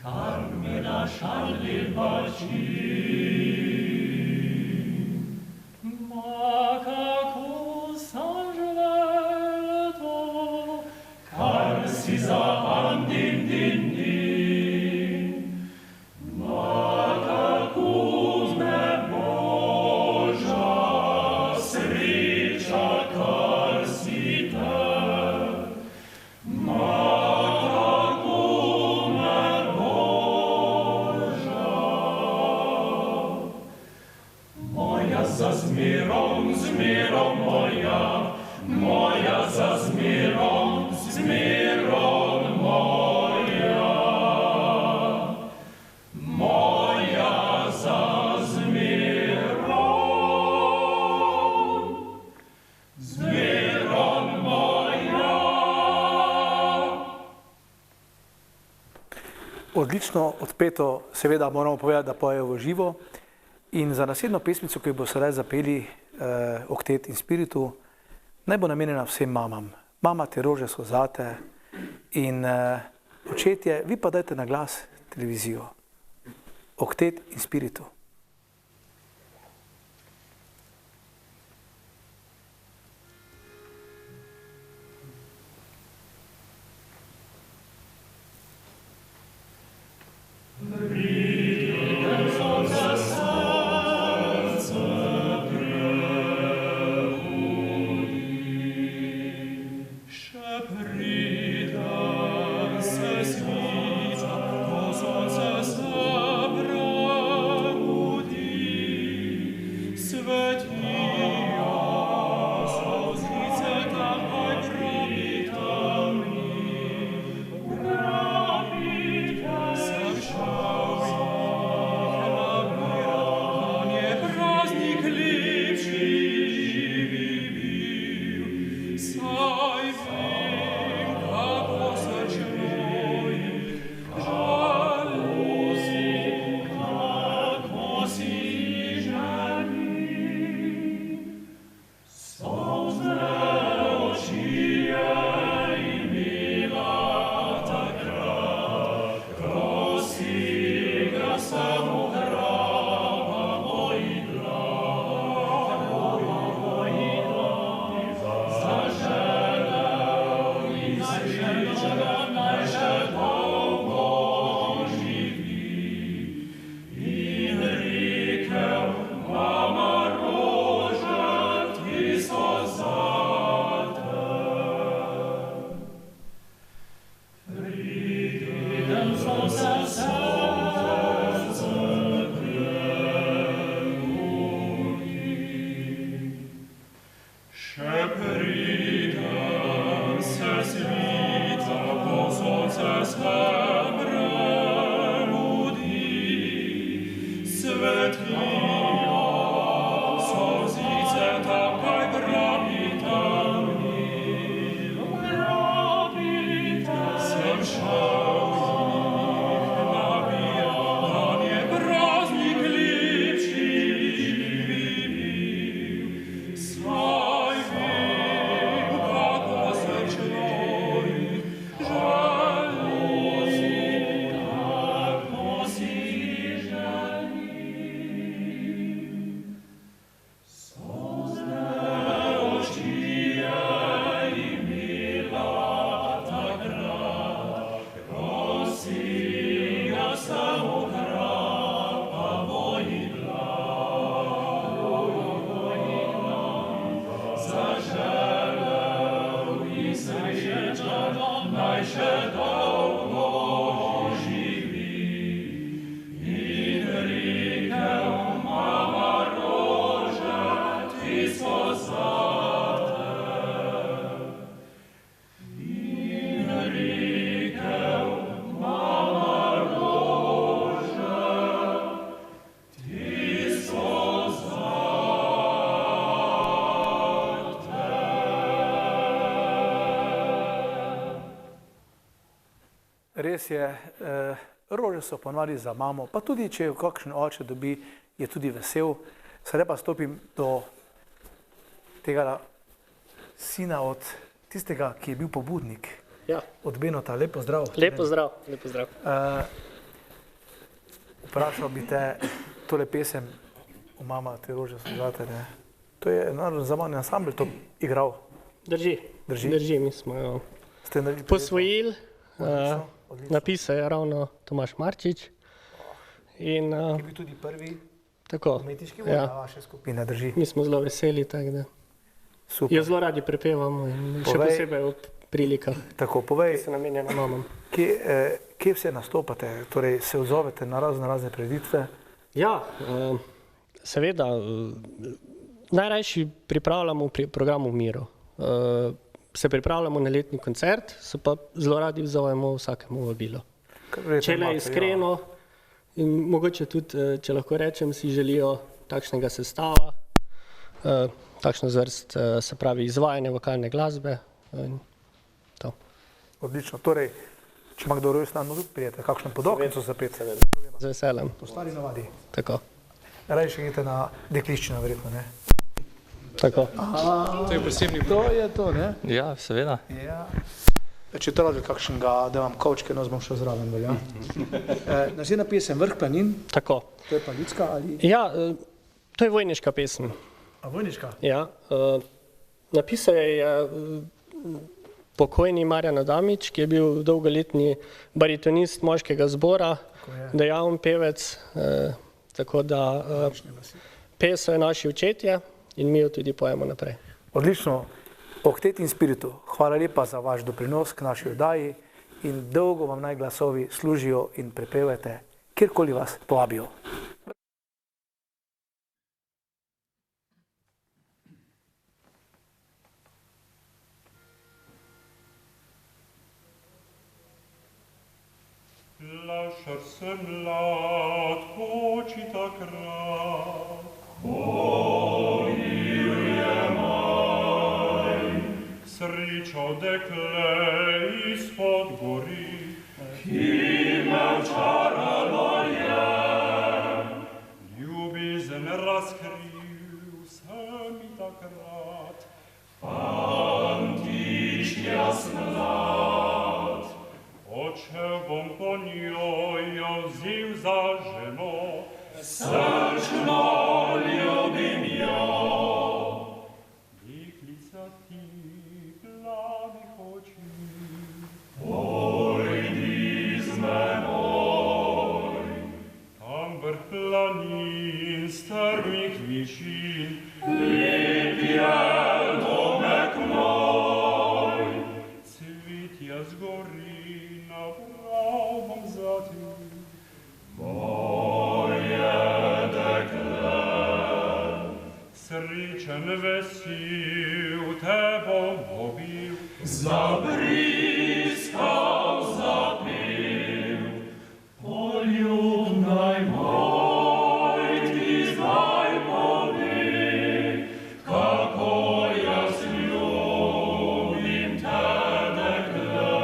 kar mi našali bači. Ma odlično odpeto, seveda moramo povedati, da pojejo v živo. In za naslednjo pesmico, ki jo bo sedaj zapeli Oktet in Spiritu, naj bo namenjena vsem mamam. Mama, te rože so zate in očetje, vi pa dajte na glas televizijo. Oktet in Spiritu. Res je, rože so ponovadi za mamo, pa tudi, če jo kakšen oče dobi, je tudi vesel. Sedaj pa stopim do tega sina od tistega, ki je bil pobudnik. Ja. Od Benota. Lep pozdrav. Lep pozdrav, lep pozdrav. Vprašal bi te, tole pesem O mama, te rože so zate, ne? To je zabavni ansambl to igral. Drži, mi smo jo posvojili. Napisal je ravno Tomaž Marčič. Ki je bil tudi prvi umetniški vodja vaše skupine, drži. Mi smo zelo veseli, tako da jo zelo radi prepevamo in še posebej ob prilikah, povej, ki so namenjene mamam. Kje vse nastopate, torej se odzovete na razne prireditve? Ja, seveda, najrajši pripravljamo program v miru. Se pripravljamo na letni koncert, se pa zelo radi odzovemo vsakemu vabilu. Če le iskreno in mogoče tudi, če lahko rečem, si želijo takšnega sestava, takšno zvrst, se pravi izvajanje vokalne glasbe in to. Odlično, torej Če ima kdo rojstni dan, tudi prijete, kakšno podoknico zapeti. Z veseljem. Po stari navadi. Tako. Raje še idete na dekliščino, verjetno, ne? Tako. To je posebni To je to, ne? Ja, seveda. Ja. Če to radi kakšnega, da vam kovčke nos bom šel zraven, velja. Naslednja pesem, Vrh planin. Tako. To je pa ljudska ali? Ja, to je vojniška pesem. A vojniška? Ja. Napisal je pokojni Marjan Adamič, ki je bil dolgoletni baritonist moškega zbora, dejaven pevec, tako da peso je naši očetje in mi jo tudi pojemo naprej. Odlično. Okteti in spiritu, hvala lepa za vaš doprinos k naši oddaji in dolgo vam naj glasovi služijo in prepevajte, kjerkoli vas povabijo. Lasciar se mlad oči takrat, srečo dekle izpod gori, ki me očaralo je. Ljubezen razkril se mi takrat, fantič jaz mlad. Odšel bom po njo, jo vzel za ženo, srčno ljubim jo. Pojdi z menoj, tam vrh planin strmih višin, lep je domek moj. Cvetja zgori, nabral bom za ti, moje dekle. Srečen vesel te bom pobil, zabriskal, zapel. Poljubnaj moj, ti zdaj povej, kako jaz ljubim te, dekle.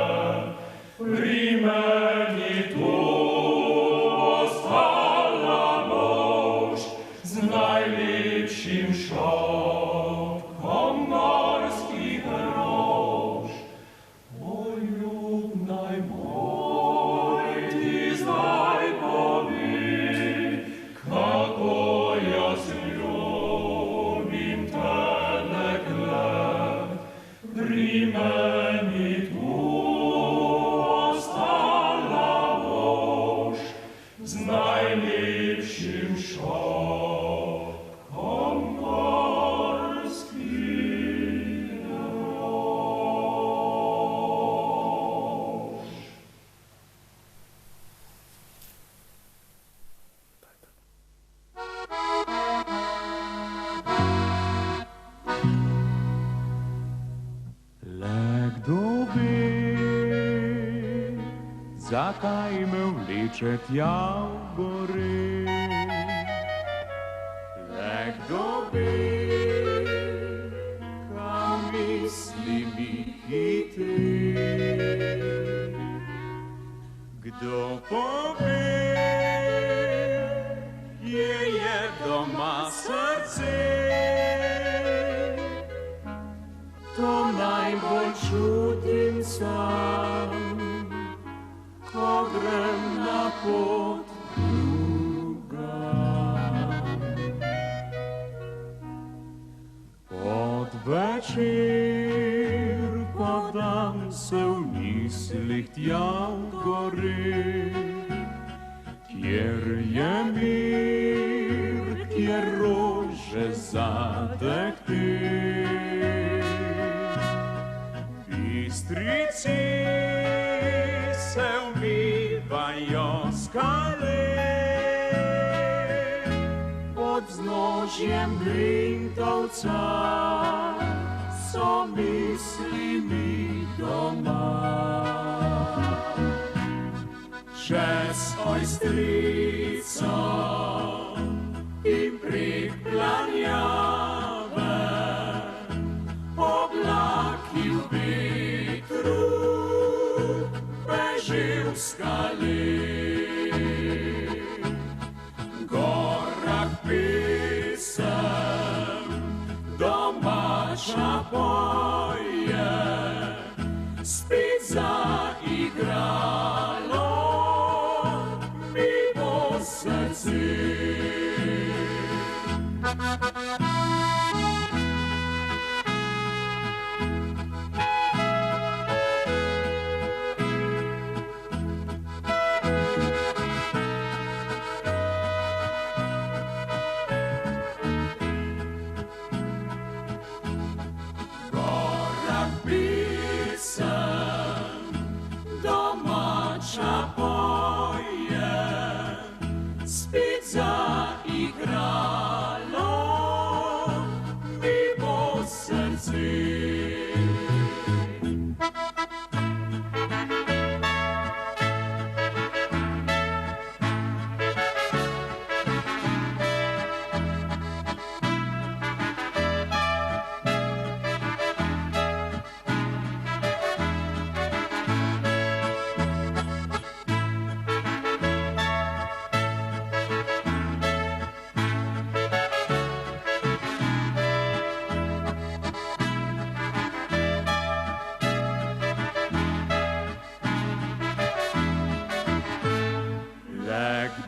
Pri meni tu ostala boš z najlepšim šopkom morskih rož. Poljubnaj moj, ti zdaj povej, kako jaz ljubim te, dekle. Pri meni tu ostala boš z najlepšim šopkom morskih rož. Le kdo ve, zakaj me vleče tja v gore? Le kdo ve, kam misli mi hiti? Kdo pove, kje je doma srce? To najbolj čutim sam, ko grem na pot drugam. Pod večer podam se v mislih tja v gore, kjer je mir, kjer rože zadehte. Bistrici se umivajo skale, pod vznožjem Grintovca so misli mi doma. Čez Ojstrico in prek planjave, oblaki v vetru beži skali. Gorak pisem, domača poje, spet zaigralo mi bo srce.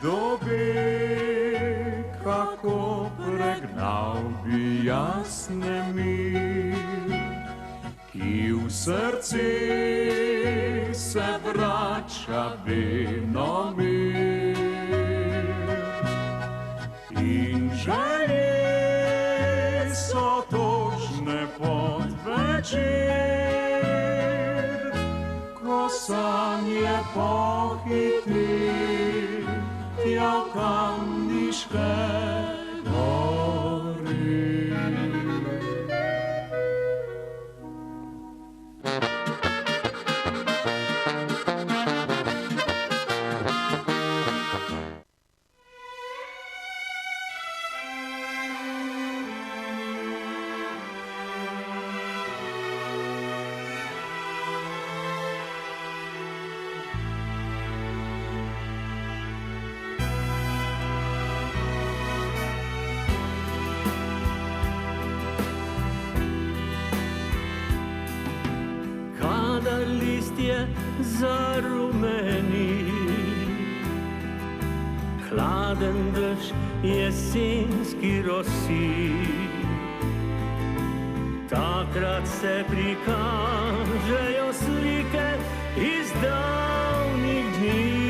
Kdo bi, kako pregnal bi jasne mi, ki v srce se vrača vedno mir. In želje so tožne pod večer, ko sanje pohiti tja v Kamniške gori. Kadar listje zarumeni, hladen dež jesenski rosi, takrat se prikažejo slike iz davnih dni.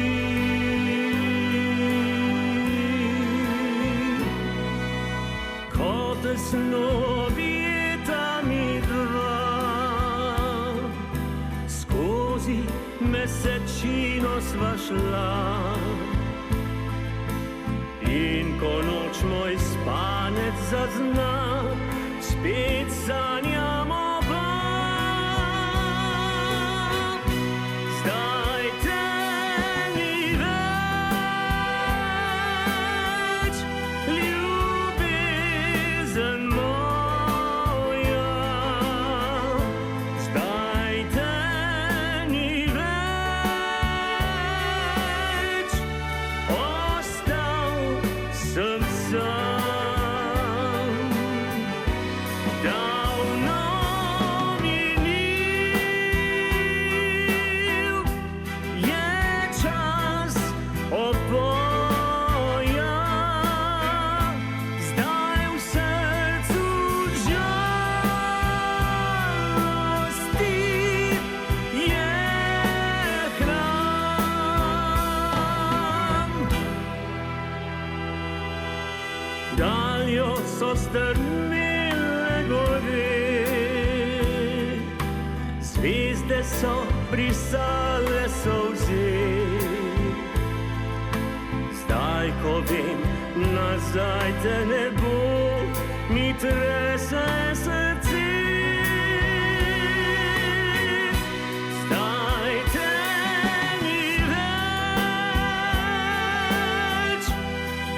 Ko tesno objeta midva, mesečino sva šla, in ko noč moj spanec zazna, spet sanjamo oba. Zdaj te ni več, ljubezen moja. Zdaj te sem sam, davno minil je čas opoja, zdaj v srcu žalosti je daljo so strmele gore, zvezde so brisale solze. Zdaj, ko vem, nazaj te ne bo, mi trese srce. Zdaj te ni več,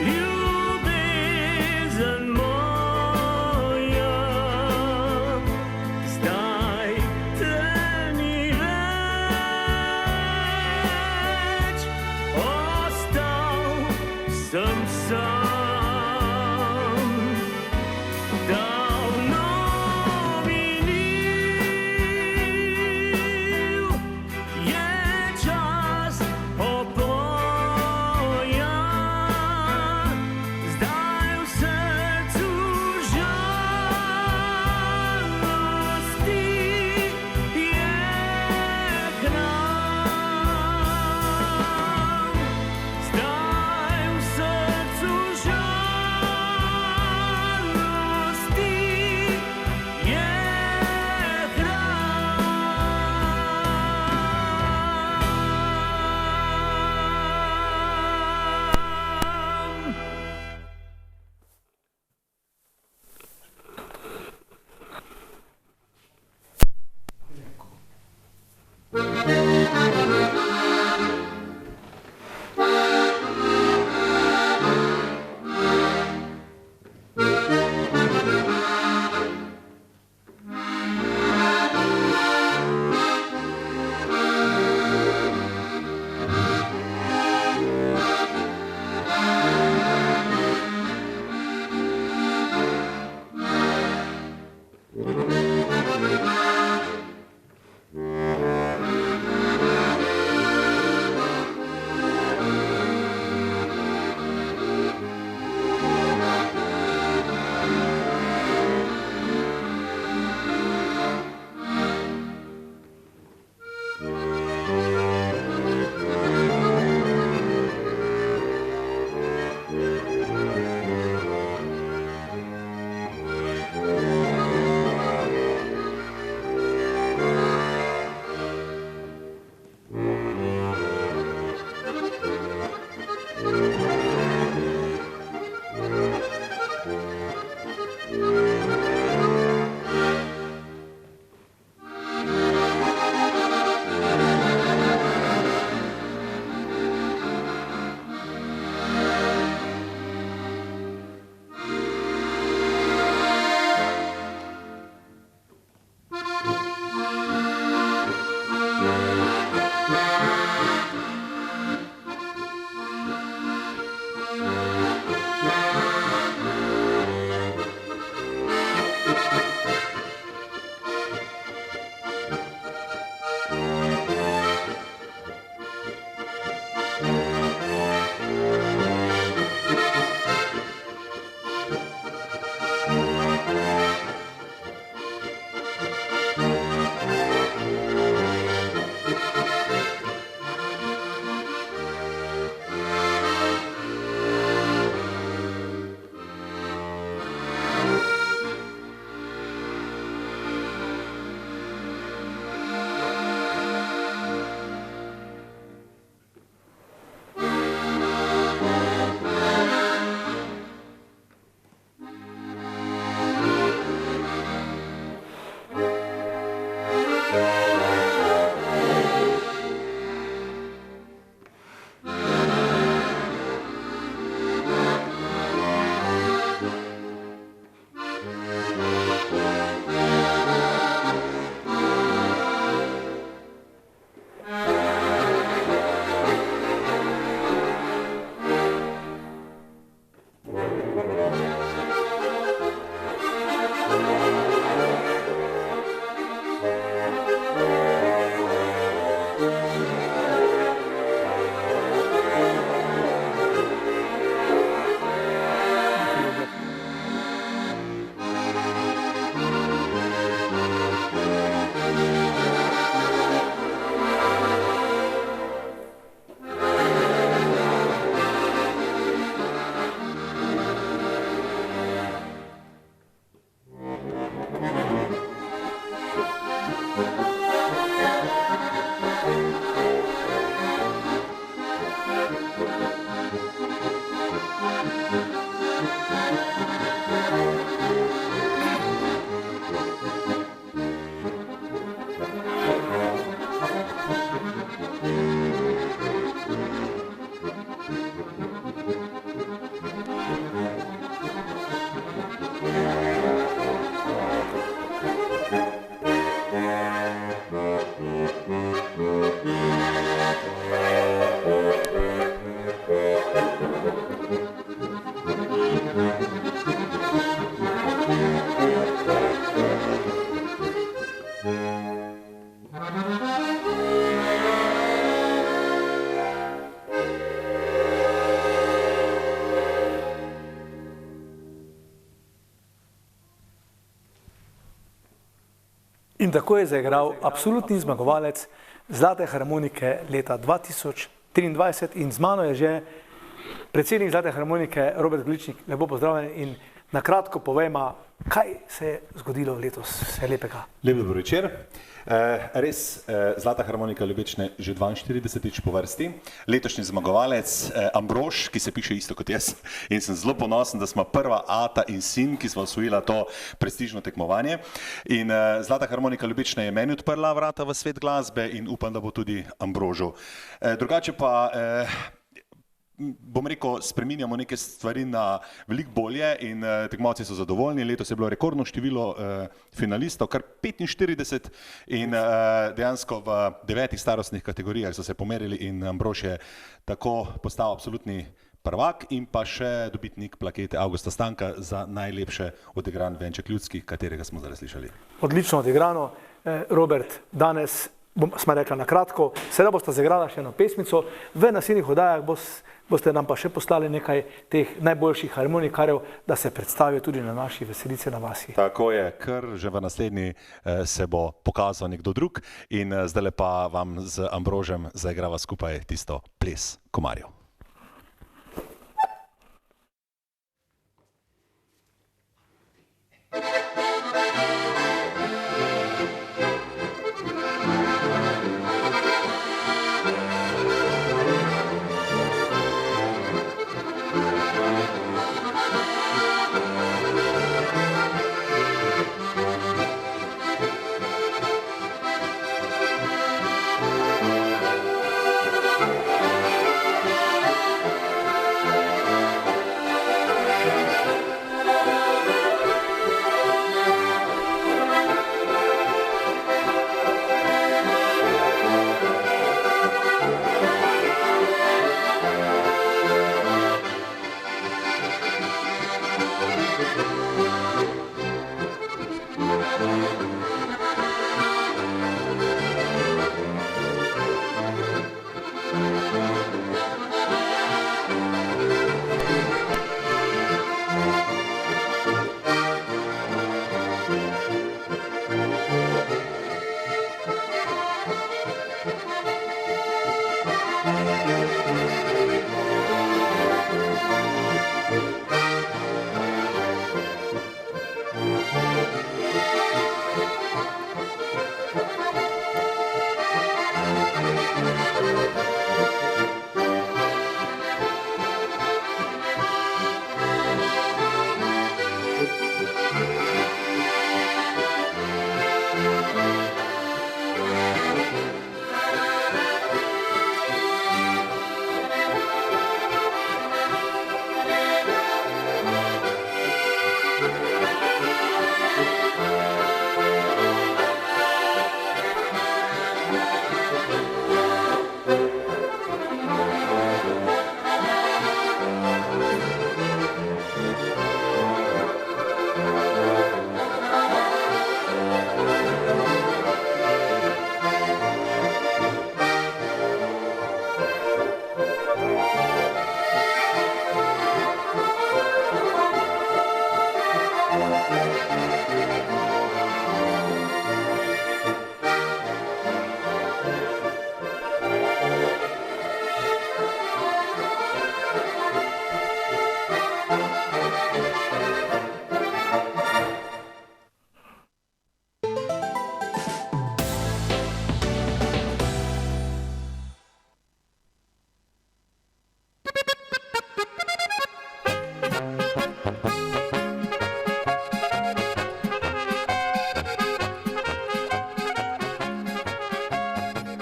ljubezen moja. Zdaj te ni več. In tako je zaigral absolutni zmagovalec Zlate harmonike leta 2023 in z mano je že predsednik Zlate harmonike Robert Gličnik. Lepo pozdravljen in na kratko povejma, kaj se je zgodilo letos vse lepega. Lep dobro večer. Res Zlata harmonika Ljubečne že 42. po vrsti. Letošnji zmagovalec Ambrož, ki se piše isto kot jaz in sem zelo ponosen, da smo prva ata in sin, ki smo osvojila to prestižno tekmovanje. In Zlata harmonika Ljubečne je meni odprla vrata v svet glasbe in upam, da bo tudi Ambrožu. Drugače pa bom rekel, spreminjamo neke stvari na veliko bolje in tekmovalci so zadovoljni. Letos je bilo rekordno število finalistov, kar 45 in dejansko v 9 starostnih kategorijah so se pomerili in Ambrož je tako postal absolutni prvak in pa še dobitnik plakete Avgusta Stanka za najlepše odigran venček ljudskih, katerega smo zdaj slišali. Odlično odigrano. Robert, danes smo rekli na kratko, sedaj boste zaigrala še eno pesmico, v naslednjih oddajah boste nam pa še poslali nekaj teh najboljših harmonikarjev, da se predstavijo tudi na naši veselici na vasi. Tako je, ker že v naslednji se bo pokazal nekdo drug in zdaj pa vam z Ambrožem zaigrava skupaj tisto ples komarjev.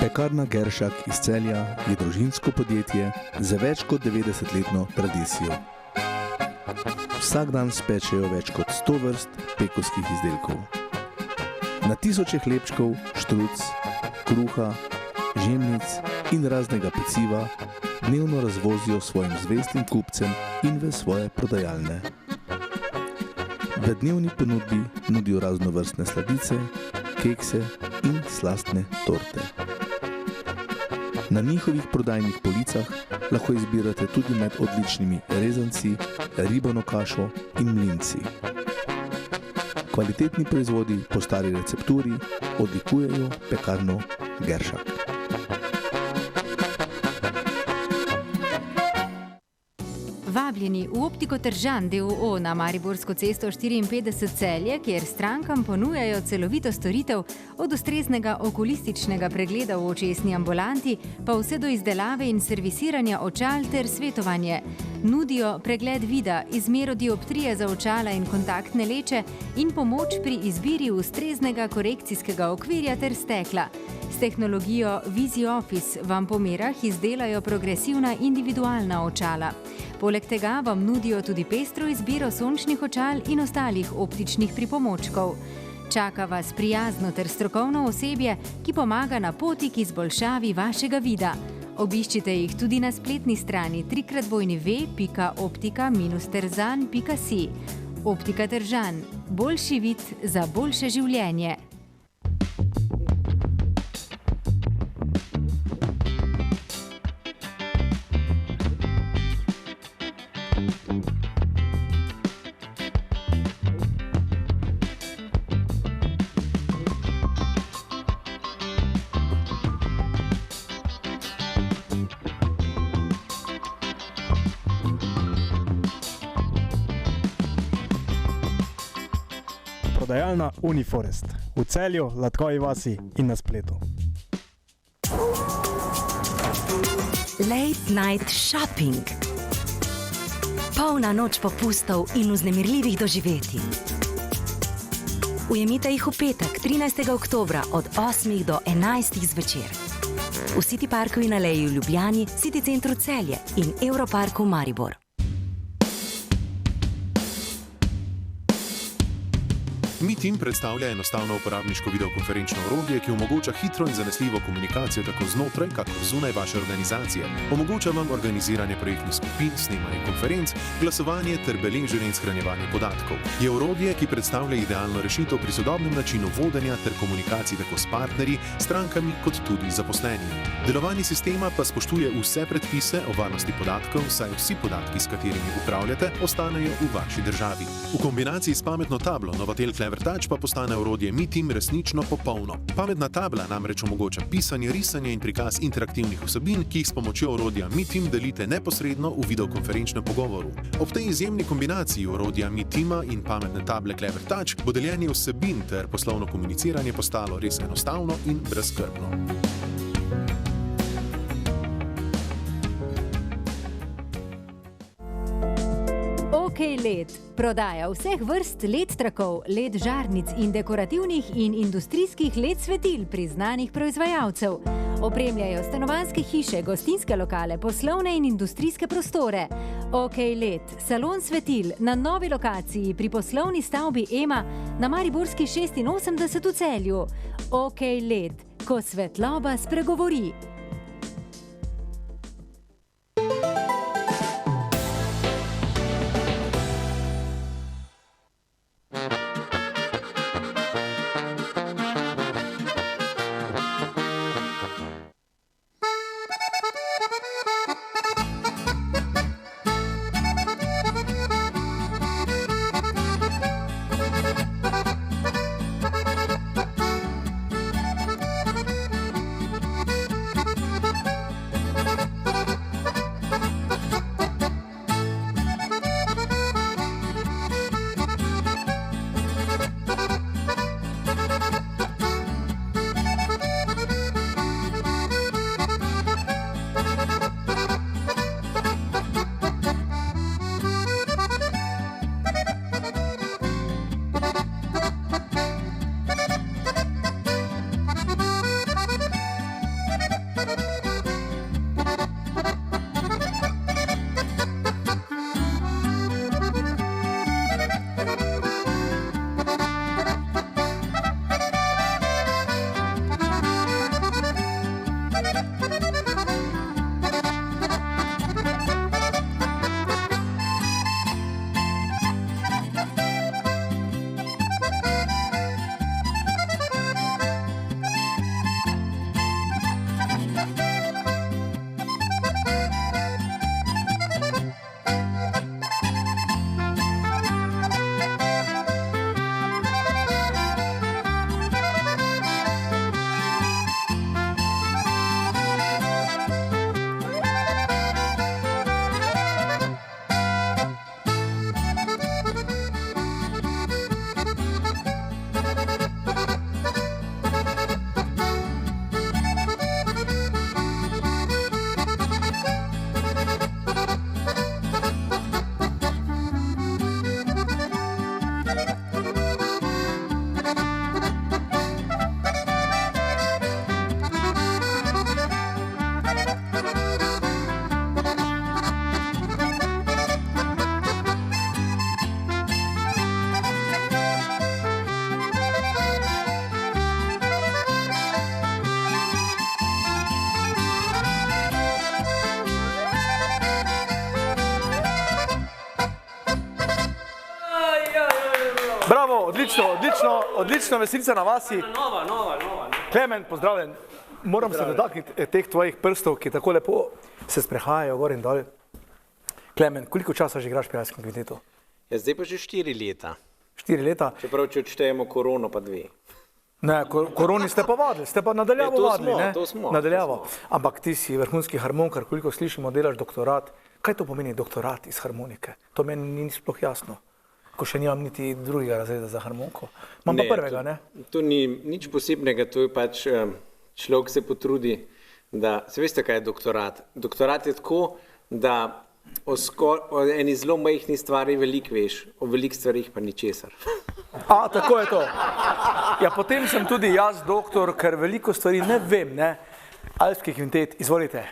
Pekarna Geršak iz Celja je družinsko podjetje z več kot 90-letno tradicijo. Vsak dan spečejo več kot 100 vrst pekovskih izdelkov. Na tisoče hlebčkov, štruc, kruha, žemljic in raznega peciva dnevno razvozijo svojim zvestim kupcem in v svoje prodajalne. V dnevni ponudbi nudijo raznovrstne sladice, kekse in slastne torte. Na njihovih prodajnih policah lahko izbirate tudi med odličnimi rezanci, ribano kašo in mlinci. Kvalitetni proizvodi po stari recepturi odlikujejo pekarno Geršak. Vabljeni v Optiko Tržan d.o.o. na Mariborsko cesto 54 Celje, kjer strankam ponujajo celovito storitev od ustreznega okulističnega pregleda v očesni ambulanti, pa vse do izdelave in servisiranja očal ter svetovanje. Nudijo pregled vida, izmero dioptrije za očala in kontaktne leče in pomoč pri izbiri ustreznega korekcijskega okvirja ter stekla. S tehnologijo VisiOffice vam po merah izdelajo progresivna individualna očala. Poleg tega vam nudijo tudi pestro izbiro sončnih očal in ostalih optičnih pripomočkov. Čaka vas prijazno ter strokovno osebje, ki pomaga na poti k izboljšavi vašega vida. Obiščite jih tudi na spletni strani www.optika-terzan.si. Optika Tržan. Boljši vid za boljše življenje. Prodajalna Uniforest v Celju, Latkoji vasi in na spletu. Late night shopping. Polna noč popustov in vznemirljivih doživetij. Ujemite jih v petek, 13. oktobra od 8 do 11 zvečer. V City Parku in Aleji v Ljubljani, City Centru Celje in Europarku Maribor. Meeting predstavlja enostavno uporabniško videokonferenčno orodje, ki omogoča hitro in zanesljivo komunikacijo tako znotraj, kakor zunaj vaše organizacije. Omogoča vam organiziranje projektnih skupin, snemanje konferenc, glasovanje ter beleženje in shranjevanje podatkov. Je orodje, ki predstavlja idealno rešitev pri sodobnem načinu vodenja ter komunikacij tako s partnerji, strankami kot tudi zaposlenimi. Delovanje sistema pa spoštuje vse predpise o varnosti podatkov, saj vsi podatki, s katerimi upravljate, ostanejo v vaši državi. V kombinaciji s pametno tablo Novatel Clever Touch pa postane orodje Meeting resnično popolno. Pametna tabla namreč omogoča pisanje, risanje in prikaz interaktivnih vsebin, ki jih s pomočjo orodja Meeting delite neposredno v videokonferenčnem pogovoru. Ob tej izjemni kombinaciji orodja Meetima in pametne table Clever Touch bo deljenje vsebin ter poslovno komuniciranje postalo res enostavno in brezskrbno. LED. Prodaja vseh vrst LED trakov, LED žarnic in dekorativnih in industrijskih LED svetil priznanih proizvajalcev. Opremljajo stanovanjske hiše, gostinske lokale, poslovne in industrijske prostore. OK LED. Salon svetil na novi lokaciji pri poslovni stavbi EMA na Mariborski 86 v Celju. OK LED. Ko svetloba spregovori. odlično, Veselica na vasi. Nova. Klemen, pozdravljen. Moram se dotakniti teh tvojih prstov, ki tako lepo se sprehajajo gor in dol. Klemen, koliko časa že igraš pri Alpskem kvintetu? Ja, zdaj pa že 4 leta. 4 leta? Čeprav, če odštejemo korono, pa 2. Ne, koroni ste pa vadili, ste pa nadaljavo vadili, ne? To smo. Nadaljavo. Ampak ti si vrhunski harmonikar, koliko slišimo, delaš doktorat. Kaj to pomeni doktorat iz harmonike? To meni ni sploh jasno, ko še nimam niti drugega razreda za harmoniko. Imam pa prvega, ne? To ni nič posebnega, to je pač človek se potrudi, da, se veste, kaj je doktorat? Doktorat je tako, da o eni zelo majhni stvari veliko veš, o velikih stvarih pa ničesar. A, tako je to. Ja, potem sem tudi jaz doktor, ker veliko stvari ne vem, ne? Alpski kvintet, izvolite.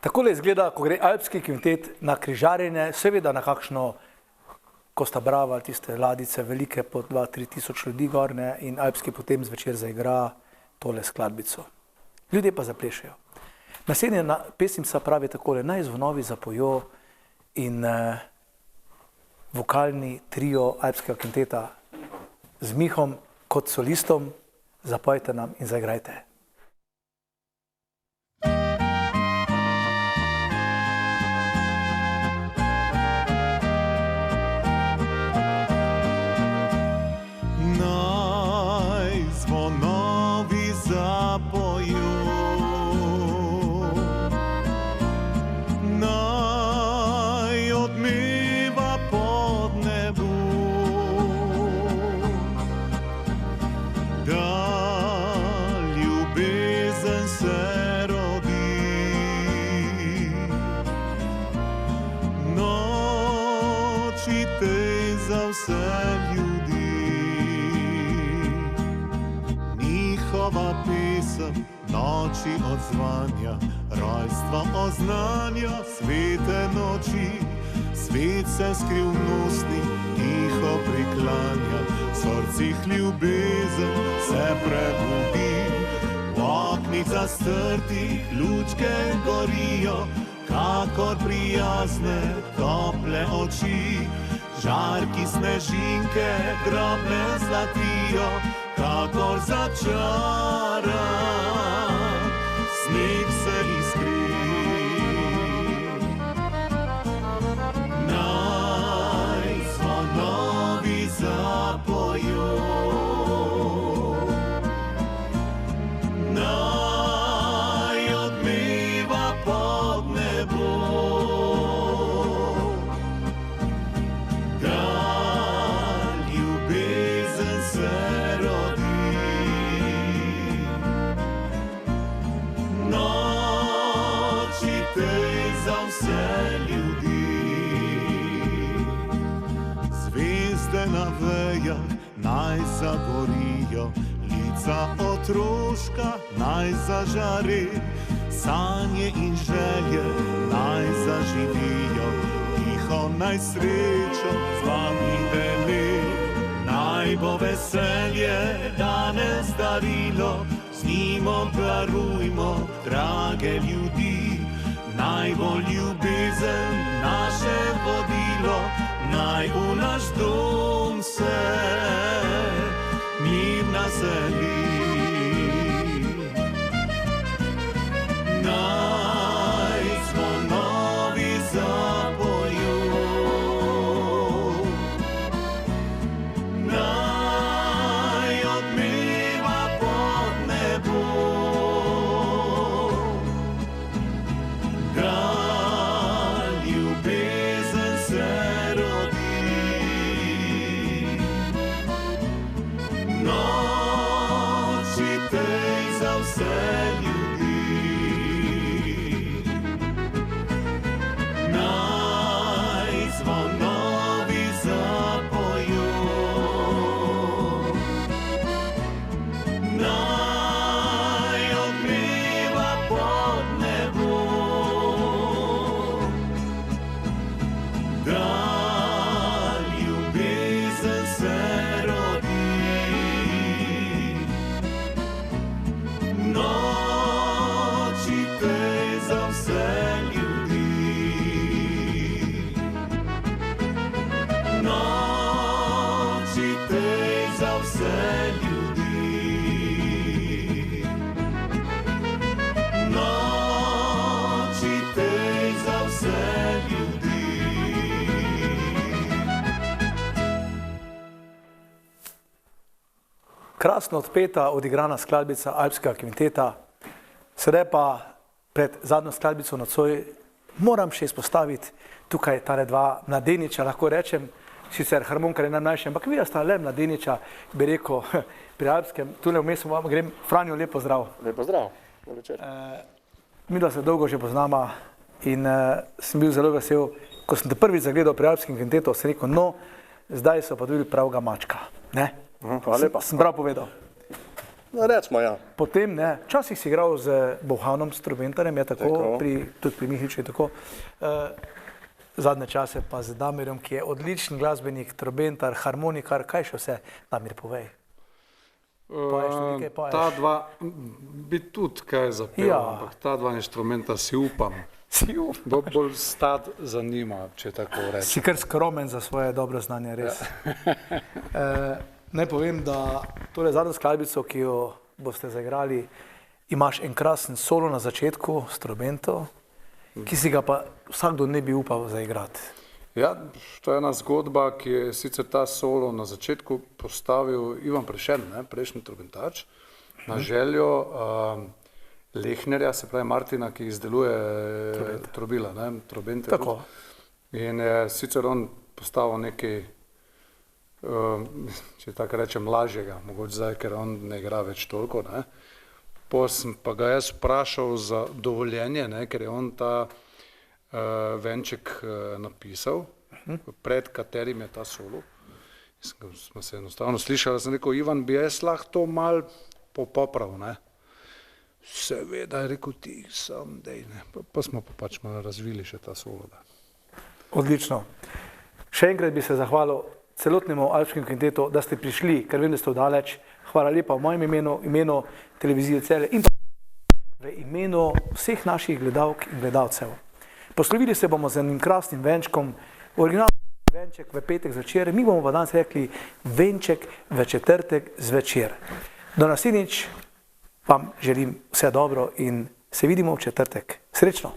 Takole izgleda, ko gre Alpski kvintet na križarjenje, seveda na kakšno Costa Brava, tiste ladice velike po 2-3 tisoč ljudi gorne in Alpski potem zvečer zaigra tole skladbico. Ljudje pa zaplešejo. Naslednja pesmica pravi takole, naj zvonovi zapojo in vokalni trio Alpskega kvinteta z Mihom kot solistom, zapojte nam in zaigrajte. Da noči odzvanja, rojstva oznanja, svete noči, svet se skrivnostni tiho priklanja, v srcih ljubezen se prebudi, v oknih zastrtih lučke gorijo, kakor prijazne tople oči, žarki snežinke drobne zlatijo, kakor začaran sneg se iskri. Naj zvonovi zapojo, naj odmeva pod nebo, da ljubezen se rodi. Noči tej za vse ljudi, zvezde na vejah naj zagorijo, lica otroška naj zažari, sanje in želje naj zaživijo, tiho naj srečo z vami deli, naj bo veselje danes darilo, z njim obdarujmo drage ljudi, naj bo ljubezen naše vodilo, naj v naš dom se mir naseli. Naj zvonovi zapojo, naj odmeva pod nebo, da ljubezen se rodi. Noči tej za vse ljudi, naj zvonovi zapojo, naj odmeva pod nebo, da ljubezen se rodi. Noči tej za vse ljudi, noči tej za vse ljudi, noči tej za vse ljudi. Krasno odpeta, odigrana skladbica alpskega kvinteta. Sedaj pa pred zadnjo skladbico nocoj moram še izpostaviti tukaj tale dva mladeniča, lahko rečem, sicer harmonikar je najmlajši, ampak videla sta le mladeniča, bi rekel, pri alpskem, tule vmes vam grem, Franjo, lep pozdrav. Lep pozdrav, dober večer. Midva se dolgo že poznama in sem bil zelo vesel, ko sem te prvič zagledal pri alpskem kvintetu, sem rekel, no, zdaj so pa dobili pravega mačka, ne? Hvala lepa. Sem prav povedal. No, recimo, ja. Potem, ne, včasih si igral z Bohanom, s trobentarjem, je tako, tudi pri Mihliču je tako. Zadnje čase pa z Damirjem, ki je odličen glasbenik, trobentar, harmonikar, kaj še vse, Damir, povej. Poješ tudi nekaj, poješ? Ta dva bi tudi kaj zapel, Ja. ampak ta dva inštrumenta si upam. Si upam. Bolj stat zanima, če tako rečem. Si kar skromen za svoje dobro znanje, res. Naj povem, da tole zadnjo skladbico, ki jo boste zaigrali, imaš en krasen solo na začetku s trobento, ki si ga pa vsakdo ne bi upal zaigrati. Ja, to je ena zgodba, ki je sicer ta solo na začetku postavil Ivan Prešern, prejšnji trobentač, na željo Lehnerja, se pravi Martina, ki izdeluje trobila, trobente. Tako. In je sicer on postavil nekaj, če tako rečem, lažjega, mogoče zdaj, ker on ne igra več toliko, ne. Potem sem pa ga jaz vprašal za dovoljenje, ne, ker je on ta venček napisal, pred katerim je ta solo. Smo se enostavno slišali, sem rekel, Ivan, bi jaz lahko to malo popravil, ne. Seveda je rekel ti sam, dej ne. Pa smo pa pač malo razvili še ta solo. Da. Odlično. Še enkrat bi se zahvalil celotnemu alpskemu kvintetu, da ste prišli, ker vem, da ste daleč. Hvala lepa v mojem imenu televizije Celje in pa v imenu vseh naših gledalk in gledalcev. Poslovili se bomo z enim krasnim venčkom, originalni venček v petek zvečer, mi bomo pa danes rekli venček v četrtek zvečer. Do naslednjič vam želim vse dobro in se vidimo v četrtek. Srečno!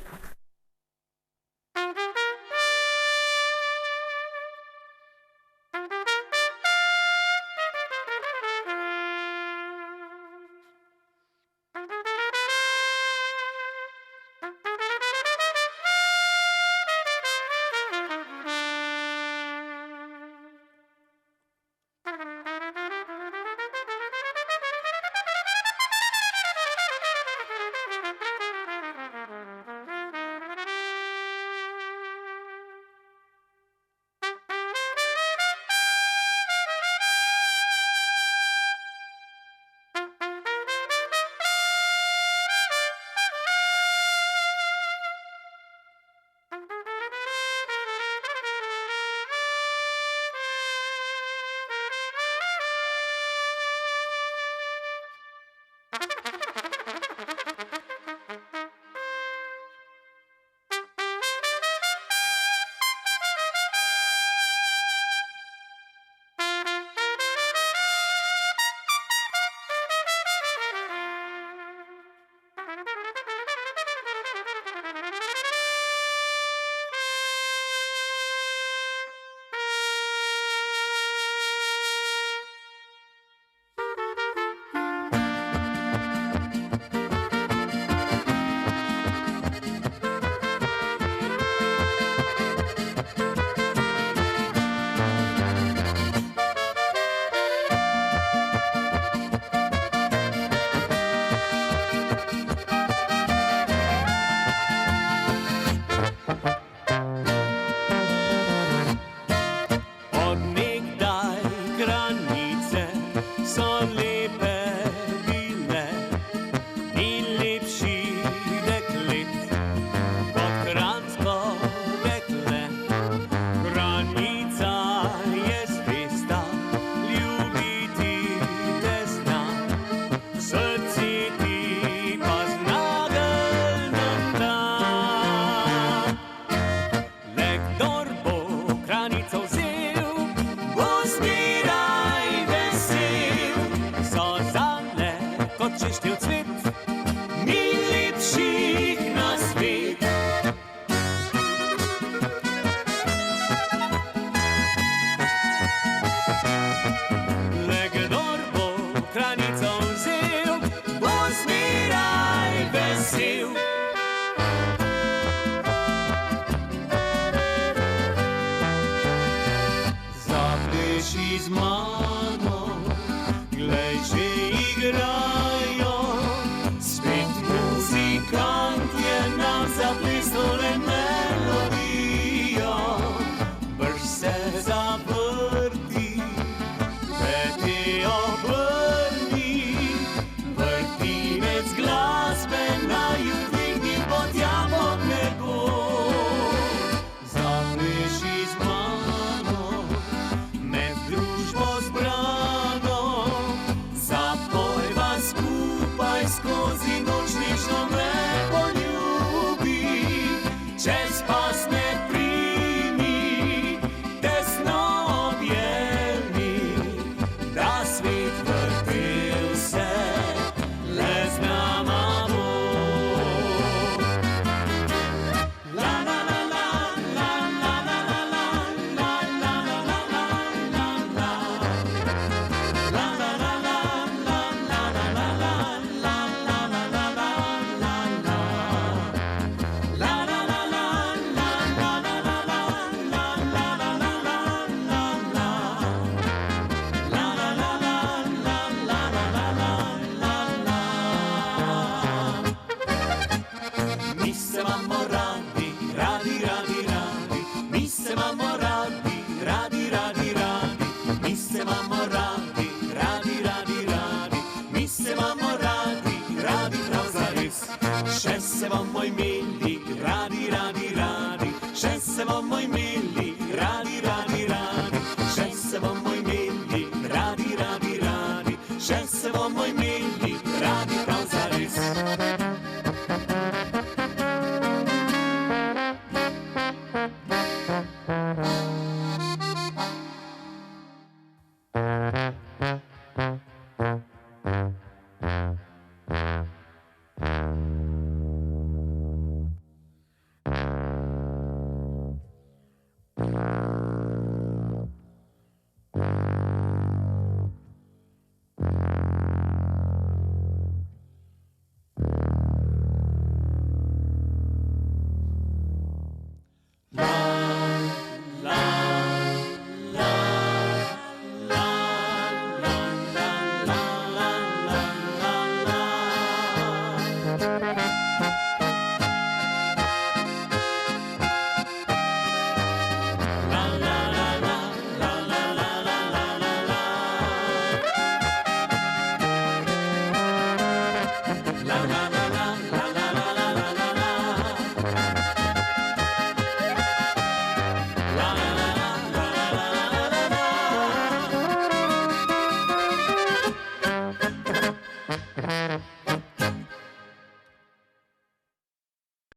Mi se vamo